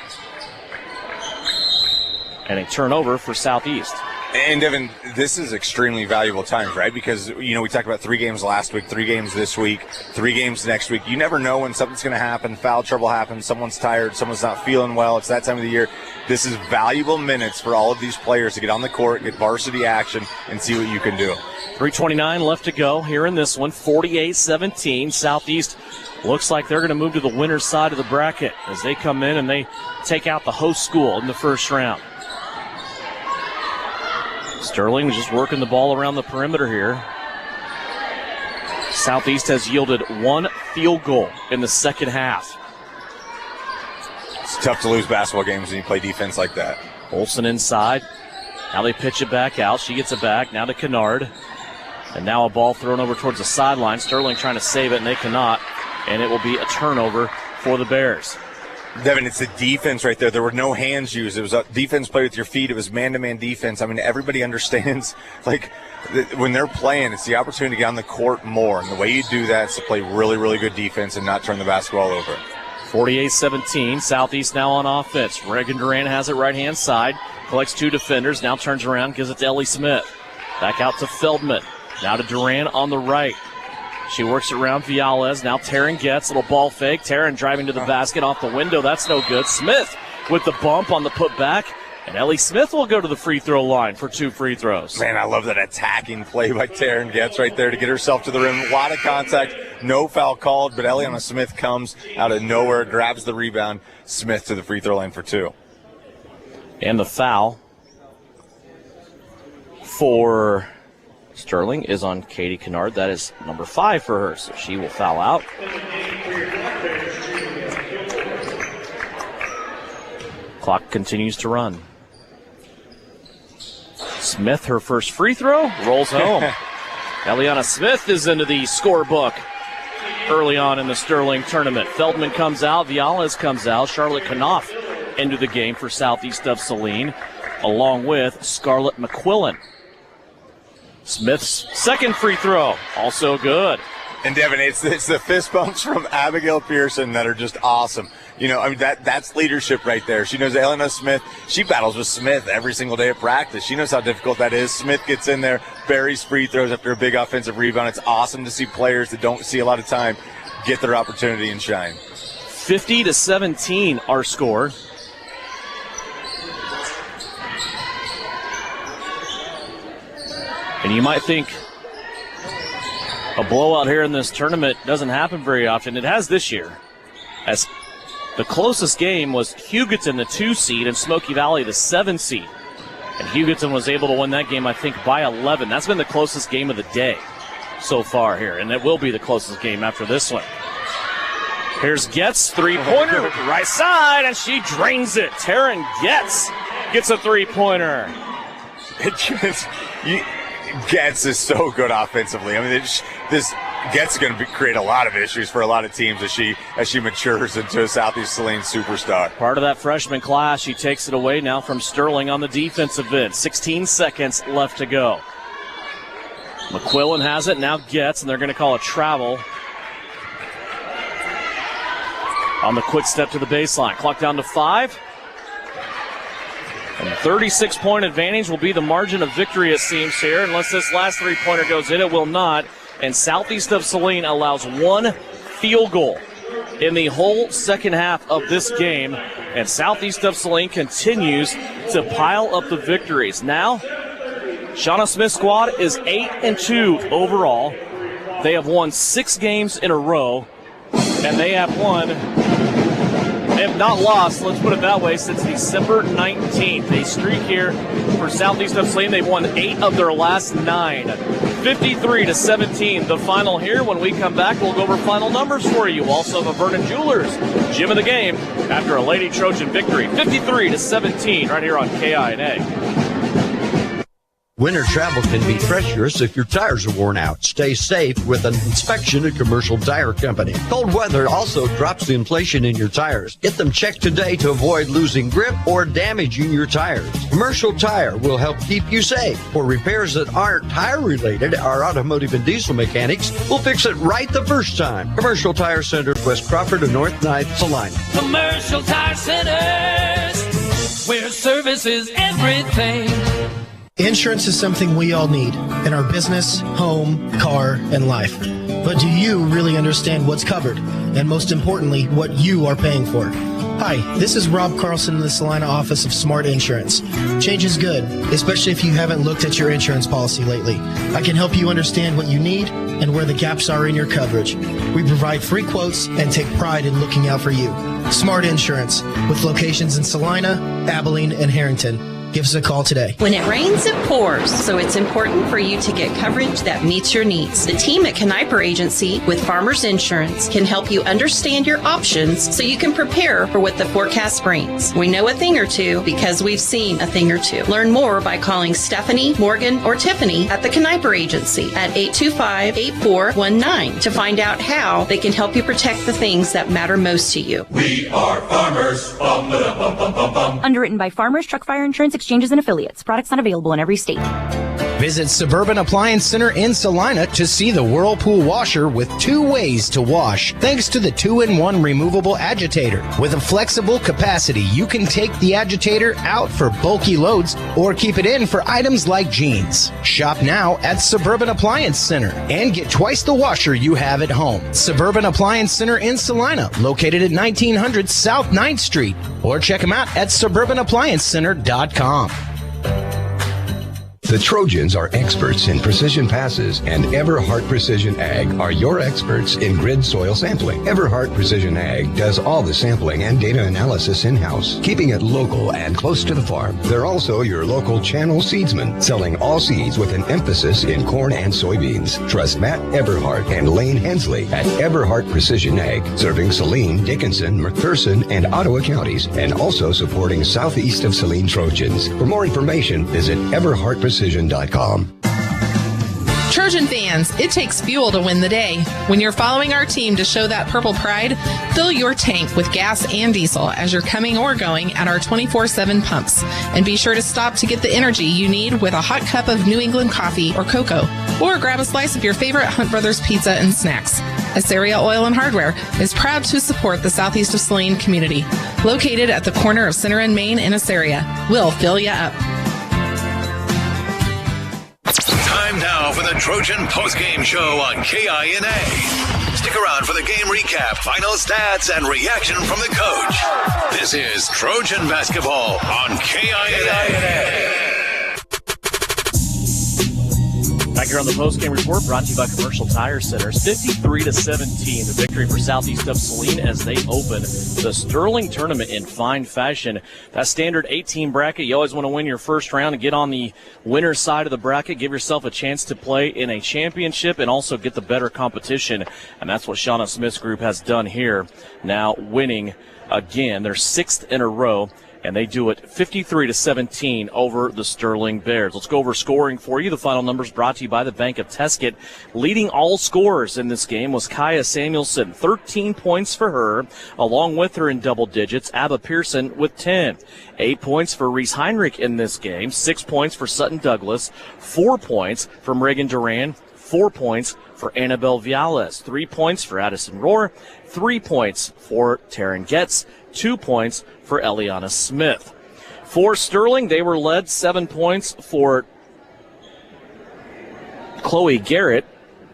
And a turnover for Southeast. And Devin, this is extremely valuable time, right? Because, we talked about 3 games last week, 3 games this week, 3 games next week. You never know when something's going to happen, foul trouble happens, someone's tired, someone's not feeling well. It's that time of the year. This is valuable minutes for all of these players to get on the court, get varsity action, and see what you can do. 3:29 left to go here in this one, 48-17. Southeast looks like they're going to move to the winner's side of the bracket as they come in and they take out the host school in the first round. Sterling just working the ball around the perimeter here. Southeast has yielded 1 field goal in the second half. It's tough to lose basketball games when you play defense like that. Olsen inside. Now they pitch it back out. She gets it back. Now to Kennard. And now a ball thrown over towards the sideline. Sterling trying to save it, and they cannot. And it will be a turnover for the Bears. Devin, it's the defense right there. There were no hands used. It was a defense play with your feet. It was man-to-man defense. I mean, everybody understands, when they're playing, it's the opportunity to get on the court more. And the way you do that is to play really, really good defense and not turn the basketball over. 48-17. Southeast now on offense. Reagan Duran has it right-hand side. Collects 2 defenders. Now turns around, gives it to Ellie Smith. Back out to Feldman. Now to Duran on the right. She works it around Viales. Now Taryn gets a little ball fake. Taryn driving to the basket off the window. That's no good. Smith with the bump on the putback. And Ellie Smith will go to the free throw line for 2 free throws. Man, I love that attacking play by Taryn Getz right there to get herself to the rim. A lot of contact. No foul called, but Eliana Smith comes out of nowhere, grabs the rebound. Smith to the free throw line for 2. And the foul for Sterling is on Katie Kennard. That is number 5 for her, so she will foul out. Clock continues to run. Smith, her first free throw, rolls home. Eliana Smith is into the scorebook early on in the Sterling tournament. Feldman comes out, Viales comes out, Charlotte Knopf into the game for Southeast of Saline, along with Scarlett McQuillan. Smith's second free throw, also good. And Devin, it's the fist bumps from Abigail Pearson that are just awesome. That's leadership right there. She knows Elena Smith. She battles with Smith every single day at practice. She knows how difficult that is. Smith gets in there, buries free throws after a big offensive rebound. It's awesome to see players that don't see a lot of time get their opportunity and shine. 50-17 our score. And you might think a blowout here in this tournament doesn't happen very often. It has this year, as the closest game was Hugoton, the 2 seed, and Smoky Valley, the 7 seed. And Hugoton was able to win that game, I think, by 11. That's been the closest game of the day so far here, and it will be the closest game after this one. Here's Getz, 3-pointer, right side, and she drains it. Taryn Getz gets a 3-pointer. Getz is so good offensively. I mean, this Getz is going to create a lot of issues for a lot of teams as she matures into a Southeast Saline superstar. Part of that freshman class. She takes it away now from Sterling on the defensive end. 16 seconds left to go. McQuillan has it, now Getz, and they're going to call a travel on the quick step to the baseline. Clock down to 5. And 36-point advantage will be the margin of victory, it seems here. Unless this last 3-pointer goes in, it will not. And Southeast of Saline allows 1 field goal in the whole second half of this game. And Southeast of Saline continues to pile up the victories. Now, Shauna Smith's squad is 8-2 overall. They have won 6 games in a row. And they have not lost, let's put it that way, since December 19th. A streak here for Southeast of Saline. They've won 8 of their last 9. 53-17, the final here. When we come back, we'll go over final numbers for you. Also have a Vernon Jewelers gym of the game after a Lady Trojan victory. 53-17 right here on KINA. Winter travel can be treacherous if your tires are worn out. Stay safe with an inspection at Commercial Tire Company. Cold weather also drops the inflation in your tires. Get them checked today to avoid losing grip or damaging your tires. Commercial Tire will help keep you safe. For repairs that aren't tire-related, our automotive and diesel mechanics will fix it right the first time. Commercial Tire Centers, West Crawford and North 9th, Salina. Commercial Tire Centers, where service is everything. Insurance is something we all need in our business, home, car, and life. But do you really understand what's covered? And most importantly, what you are paying for? Hi, this is Rob Carlson in the Salina office of Smart Insurance. Change is good, especially if you haven't looked at your insurance policy lately. I can help you understand what you need and where the gaps are in your coverage. We provide free quotes and take pride in looking out for you. Smart Insurance, with locations in Salina, Abilene, and Harrington. Give us a call today. When it rains, it pours, so it's important for you to get coverage that meets your needs. The team at Kniper Agency with Farmers Insurance can help you understand your options so you can prepare for what the forecast brings. We know a thing or two because we've seen a thing or two. Learn more by calling Stephanie, Morgan, or Tiffany at the Kniper Agency at 825-8419 to find out how they can help you protect the things that matter most to you. We are farmers. Bum, ba, bum, bum, bum, bum. Underwritten by Farmers Truck Fire Insurance Exchanges and Affiliates. Products not available in every state. Visit Suburban Appliance Center in Salina to see the Whirlpool washer with 2 ways to wash, thanks to the 2-in-1 removable agitator. With a flexible capacity, you can take the agitator out for bulky loads or keep it in for items like jeans. Shop now at Suburban Appliance Center and get twice the washer you have at home. Suburban Appliance Center in Salina, located at 1900 South 9th Street, or check them out at suburbanappliancecenter.com. The Trojans are experts in precision passes, and Everhart Precision Ag are your experts in grid soil sampling. Everhart Precision Ag does all the sampling and data analysis in-house, keeping it local and close to the farm. They're also your local channel seedsman, selling all seeds with an emphasis in corn and soybeans. Trust Matt Everhart and Lane Hensley at Everhart Precision Ag, serving Saline, Dickinson, McPherson, and Ottawa counties, and also supporting southeast of Saline Trojans. For more information, visit everhartprecision.com. Trojan fans, it takes fuel to win the day. When you're following our team to show that purple pride, fill your tank with gas and diesel as you're coming or going at our 24/7 pumps. And be sure to stop to get the energy you need with a hot cup of New England coffee or cocoa. Or grab a slice of your favorite Hunt Brothers pizza and snacks. Assyria Oil and Hardware is proud to support the southeast of Saline community. Located at the corner of Center and Main in Assyria. We'll fill you up. Time now for the Trojan postgame show on KINA. Stick around for the game recap, final stats, and reaction from the coach. This is Trojan Basketball on KINA. Back here on the postgame report, brought to you by Commercial Tire Centers. 53-17, the victory for Southeast of Saline as they open the Sterling Tournament in fine fashion. That standard 8-team bracket, you always want to win your first round and get on the winner's side of the bracket. Give yourself a chance to play in a championship and also get the better competition. And that's what Shauna Smith's group has done here. Now winning again, their 6th in a row. And they do it 53-17 over the Sterling Bears. Let's go over scoring for you. The final numbers brought to you by the Bank of Tesket. Leading all scorers in this game was Kaya Samuelson, 13 points for her. Along with her in double digits, Abba Pearson with 10. 8 points for Reese Heinrich in this game. 6 points for Sutton Douglas. 4 points from Reagan Duran. 4 points for Annabelle Viales. 3 points for Addison Rohr. 3 points for Taryn Getz. 2 points for Eliana Smith. For Sterling, they were led 7 points for Chloe Garrett,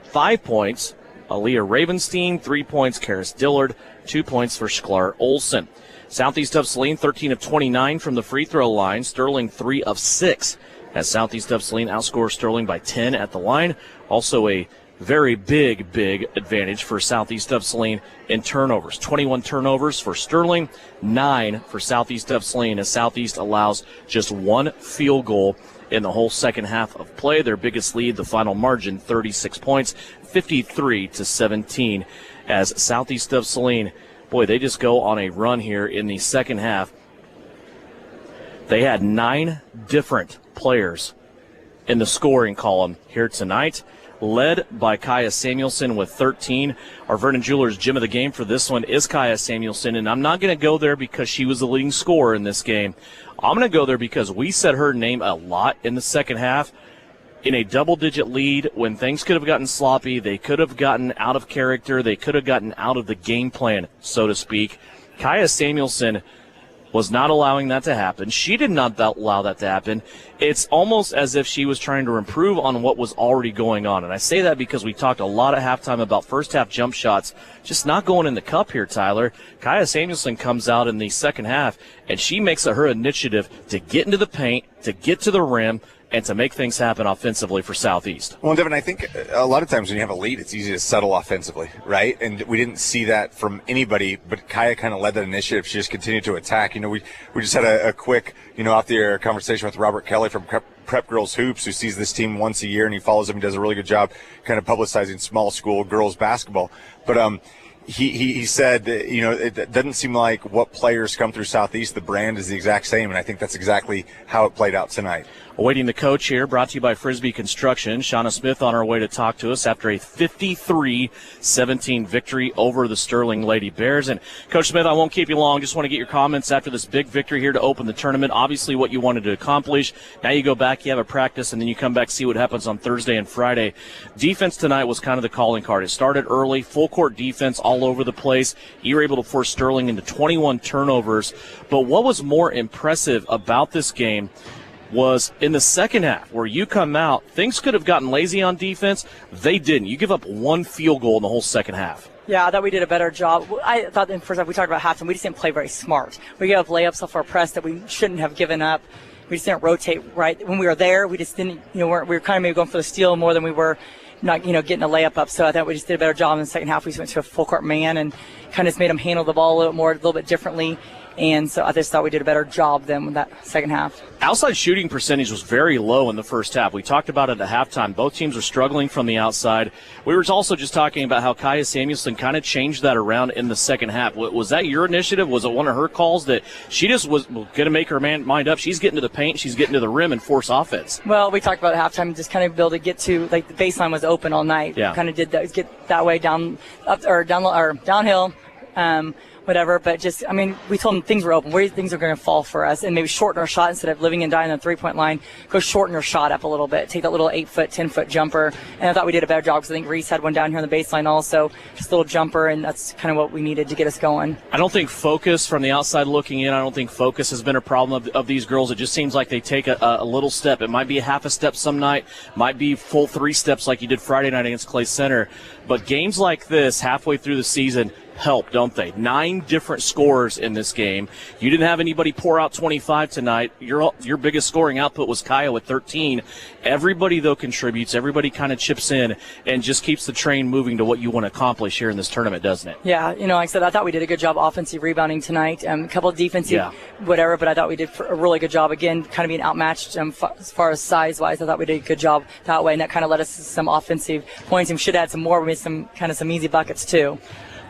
5 points, Aaliyah Ravenstein, 3 points, Karis Dillard, 2 points for Sklar Olsen. Southeast of Saline, 13 of 29 from the free throw line. Sterling, 3 of 6. As Southeast of Saline outscores Sterling by 10 at the line. Also a very big advantage for Southeast of Saline in turnovers. 21 turnovers for Sterling, 9 for Southeast of Saline, as Southeast allows just 1 field goal in the whole second half of play. Their biggest lead, the final margin, 36 points, 53-17, as Southeast of Saline, boy, they just go on a run here in the second half. They had 9 different players in the scoring column here tonight, led by Kaya Samuelson with 13. Our Vernon Jewelers gem of the game for this one is Kaya Samuelson, and I'm not going to go there because she was the leading scorer in this game. I'm going to go there because we said her name a lot in the second half. In a double-digit lead, when things could have gotten sloppy, they could have gotten out of character, they could have gotten out of the game plan, so to speak. Kaya Samuelson was not allowing that to happen. She did not allow that to happen. it's almost as if she was trying to improve on what was already going on. And I say that because we talked a lot at halftime about first-half jump shots just not going in the cup here, Tyler. Kaya Samuelson comes out in the second half, and she makes it her initiative to get into the paint, to get to the rim, and to make things happen offensively for Southeast. Well, Devin, I think a lot of times when you have a lead, it's easy to settle offensively, right? And we didn't see that from anybody, but Kaya kind of led that initiative. She just continued to attack. We just had a quick, off the air conversation with Robert Kelly from Prep Girls Hoops, who sees this team once a year, and he follows them. He does a really good job kind of publicizing small school girls basketball. But he said, it doesn't seem like what players come through Southeast, the brand is the exact same, and I think that's exactly how it played out tonight. Awaiting the coach here, brought to you by Frisbee Construction. Shauna Smith on her way to talk to us after a 53-17 victory over the Sterling Lady Bears. And Coach Smith, I won't keep you long. Just want to get your comments after this big victory here to open the tournament. Obviously what you wanted to accomplish. Now you go back, you have a practice, and then you come back, see what happens on Thursday and Friday. Defense tonight was kind of the calling card. It started early, full court defense all over the place. You were able to force Sterling into 21 turnovers. But what was more impressive about this game was in the second half where you come out, things could have gotten lazy on defense. They didn't. You give up one field goal in the whole second half. Yeah, I thought we did a better job. I thought in the first half we talked about halftime. We just didn't play very smart. We gave up layups off our press that we shouldn't have given up. We just didn't rotate right. When we were there, we just didn't, we were kind of maybe going for the steal more than we were not, getting a layup up. So I thought we just did a better job in the second half. We went to a full court man and kind of just made them handle the ball a little bit differently. And so I just thought we did a better job than with that second half. Outside shooting percentage was very low in the first half. We talked about it at halftime. Both teams are struggling from the outside. We were also just talking about how Kaya Samuelson kind of changed that around in the second half. Was that your initiative? Was it one of her calls that she just was going to make her mind up? She's getting to the paint, she's getting to the rim and force offense. Well, we talked about at halftime, just kind of be able to get to, the baseline was open all night. Yeah. Kind of did that, get that way downhill. Whatever, but just, we told them things were open, where things are going to fall for us, and maybe shorten our shot instead of living and dying on the three-point line. Go shorten your shot up a little bit, take that little 8-foot, 10-foot jumper, and I thought we did a better job because I think Reese had one down here on the baseline also, just a little jumper, and that's kind of what we needed to get us going. I don't think focus from the outside looking in, I don't think focus has been a problem of these girls. It just seems like they take a little step. It might be a half a step some night, might be full 3 steps like you did Friday night against Clay Center, but games like this halfway through the season help, don't they? 9 different scorers in this game. You didn't have anybody pour out 25 tonight. Your biggest scoring output was Kaya with 13. Everybody, though, contributes. Everybody kind of chips in and just keeps the train moving to what you want to accomplish here in this tournament, doesn't it? Yeah, like I said, I thought we did a good job offensive rebounding tonight. A couple of defensive, whatever, but I thought we did a really good job. Again, kind of being outmatched as far as size-wise. I thought we did a good job that way, and that kind of led us to some offensive points. And we should add some more. We made some easy buckets, too.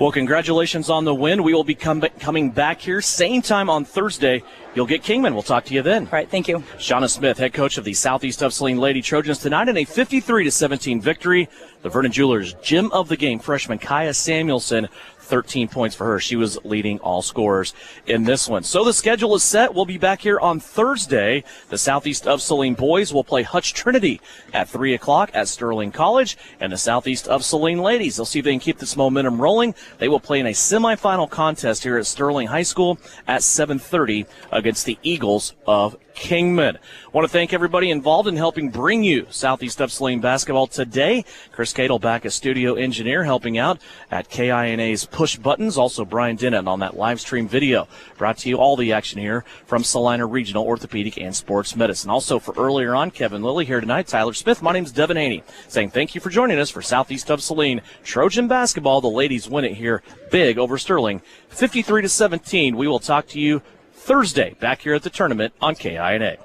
Well, congratulations on the win. We will be coming back here same time on Thursday. You'll get Kingman. We'll talk to you then. All right, thank you. Shauna Smith, head coach of the Southeast of Saline Lady Trojans, tonight in a 53-17 victory. The Vernon Jewelers gem of the game, freshman Kaya Samuelson, 13 points for her. She was leading all scorers in this one. So the schedule is set. We'll be back here on Thursday. The Southeast of Saline boys will play Hutch Trinity at 3 o'clock at Sterling College, and the Southeast of Saline ladies, they'll see if they can keep this momentum rolling. They will play in a semifinal contest here at Sterling High School at 7:30 against the Eagles of Kingman. I want to thank everybody involved in helping bring you Southeast of Saline basketball today. Chris Cadle back as studio engineer, helping out at KINA's Push Buttons. Also Brian Dennett on that live stream video. Brought to you all the action here from Salina Regional Orthopedic and Sports Medicine. Also for earlier on, Kevin Lilly here tonight, Tyler Smith. My name's Devin Haney, saying thank you for joining us for Southeast of Saline Trojan basketball. The ladies win it here big over Sterling, 53-17. We will talk to you Thursday back here at the tournament on KINA.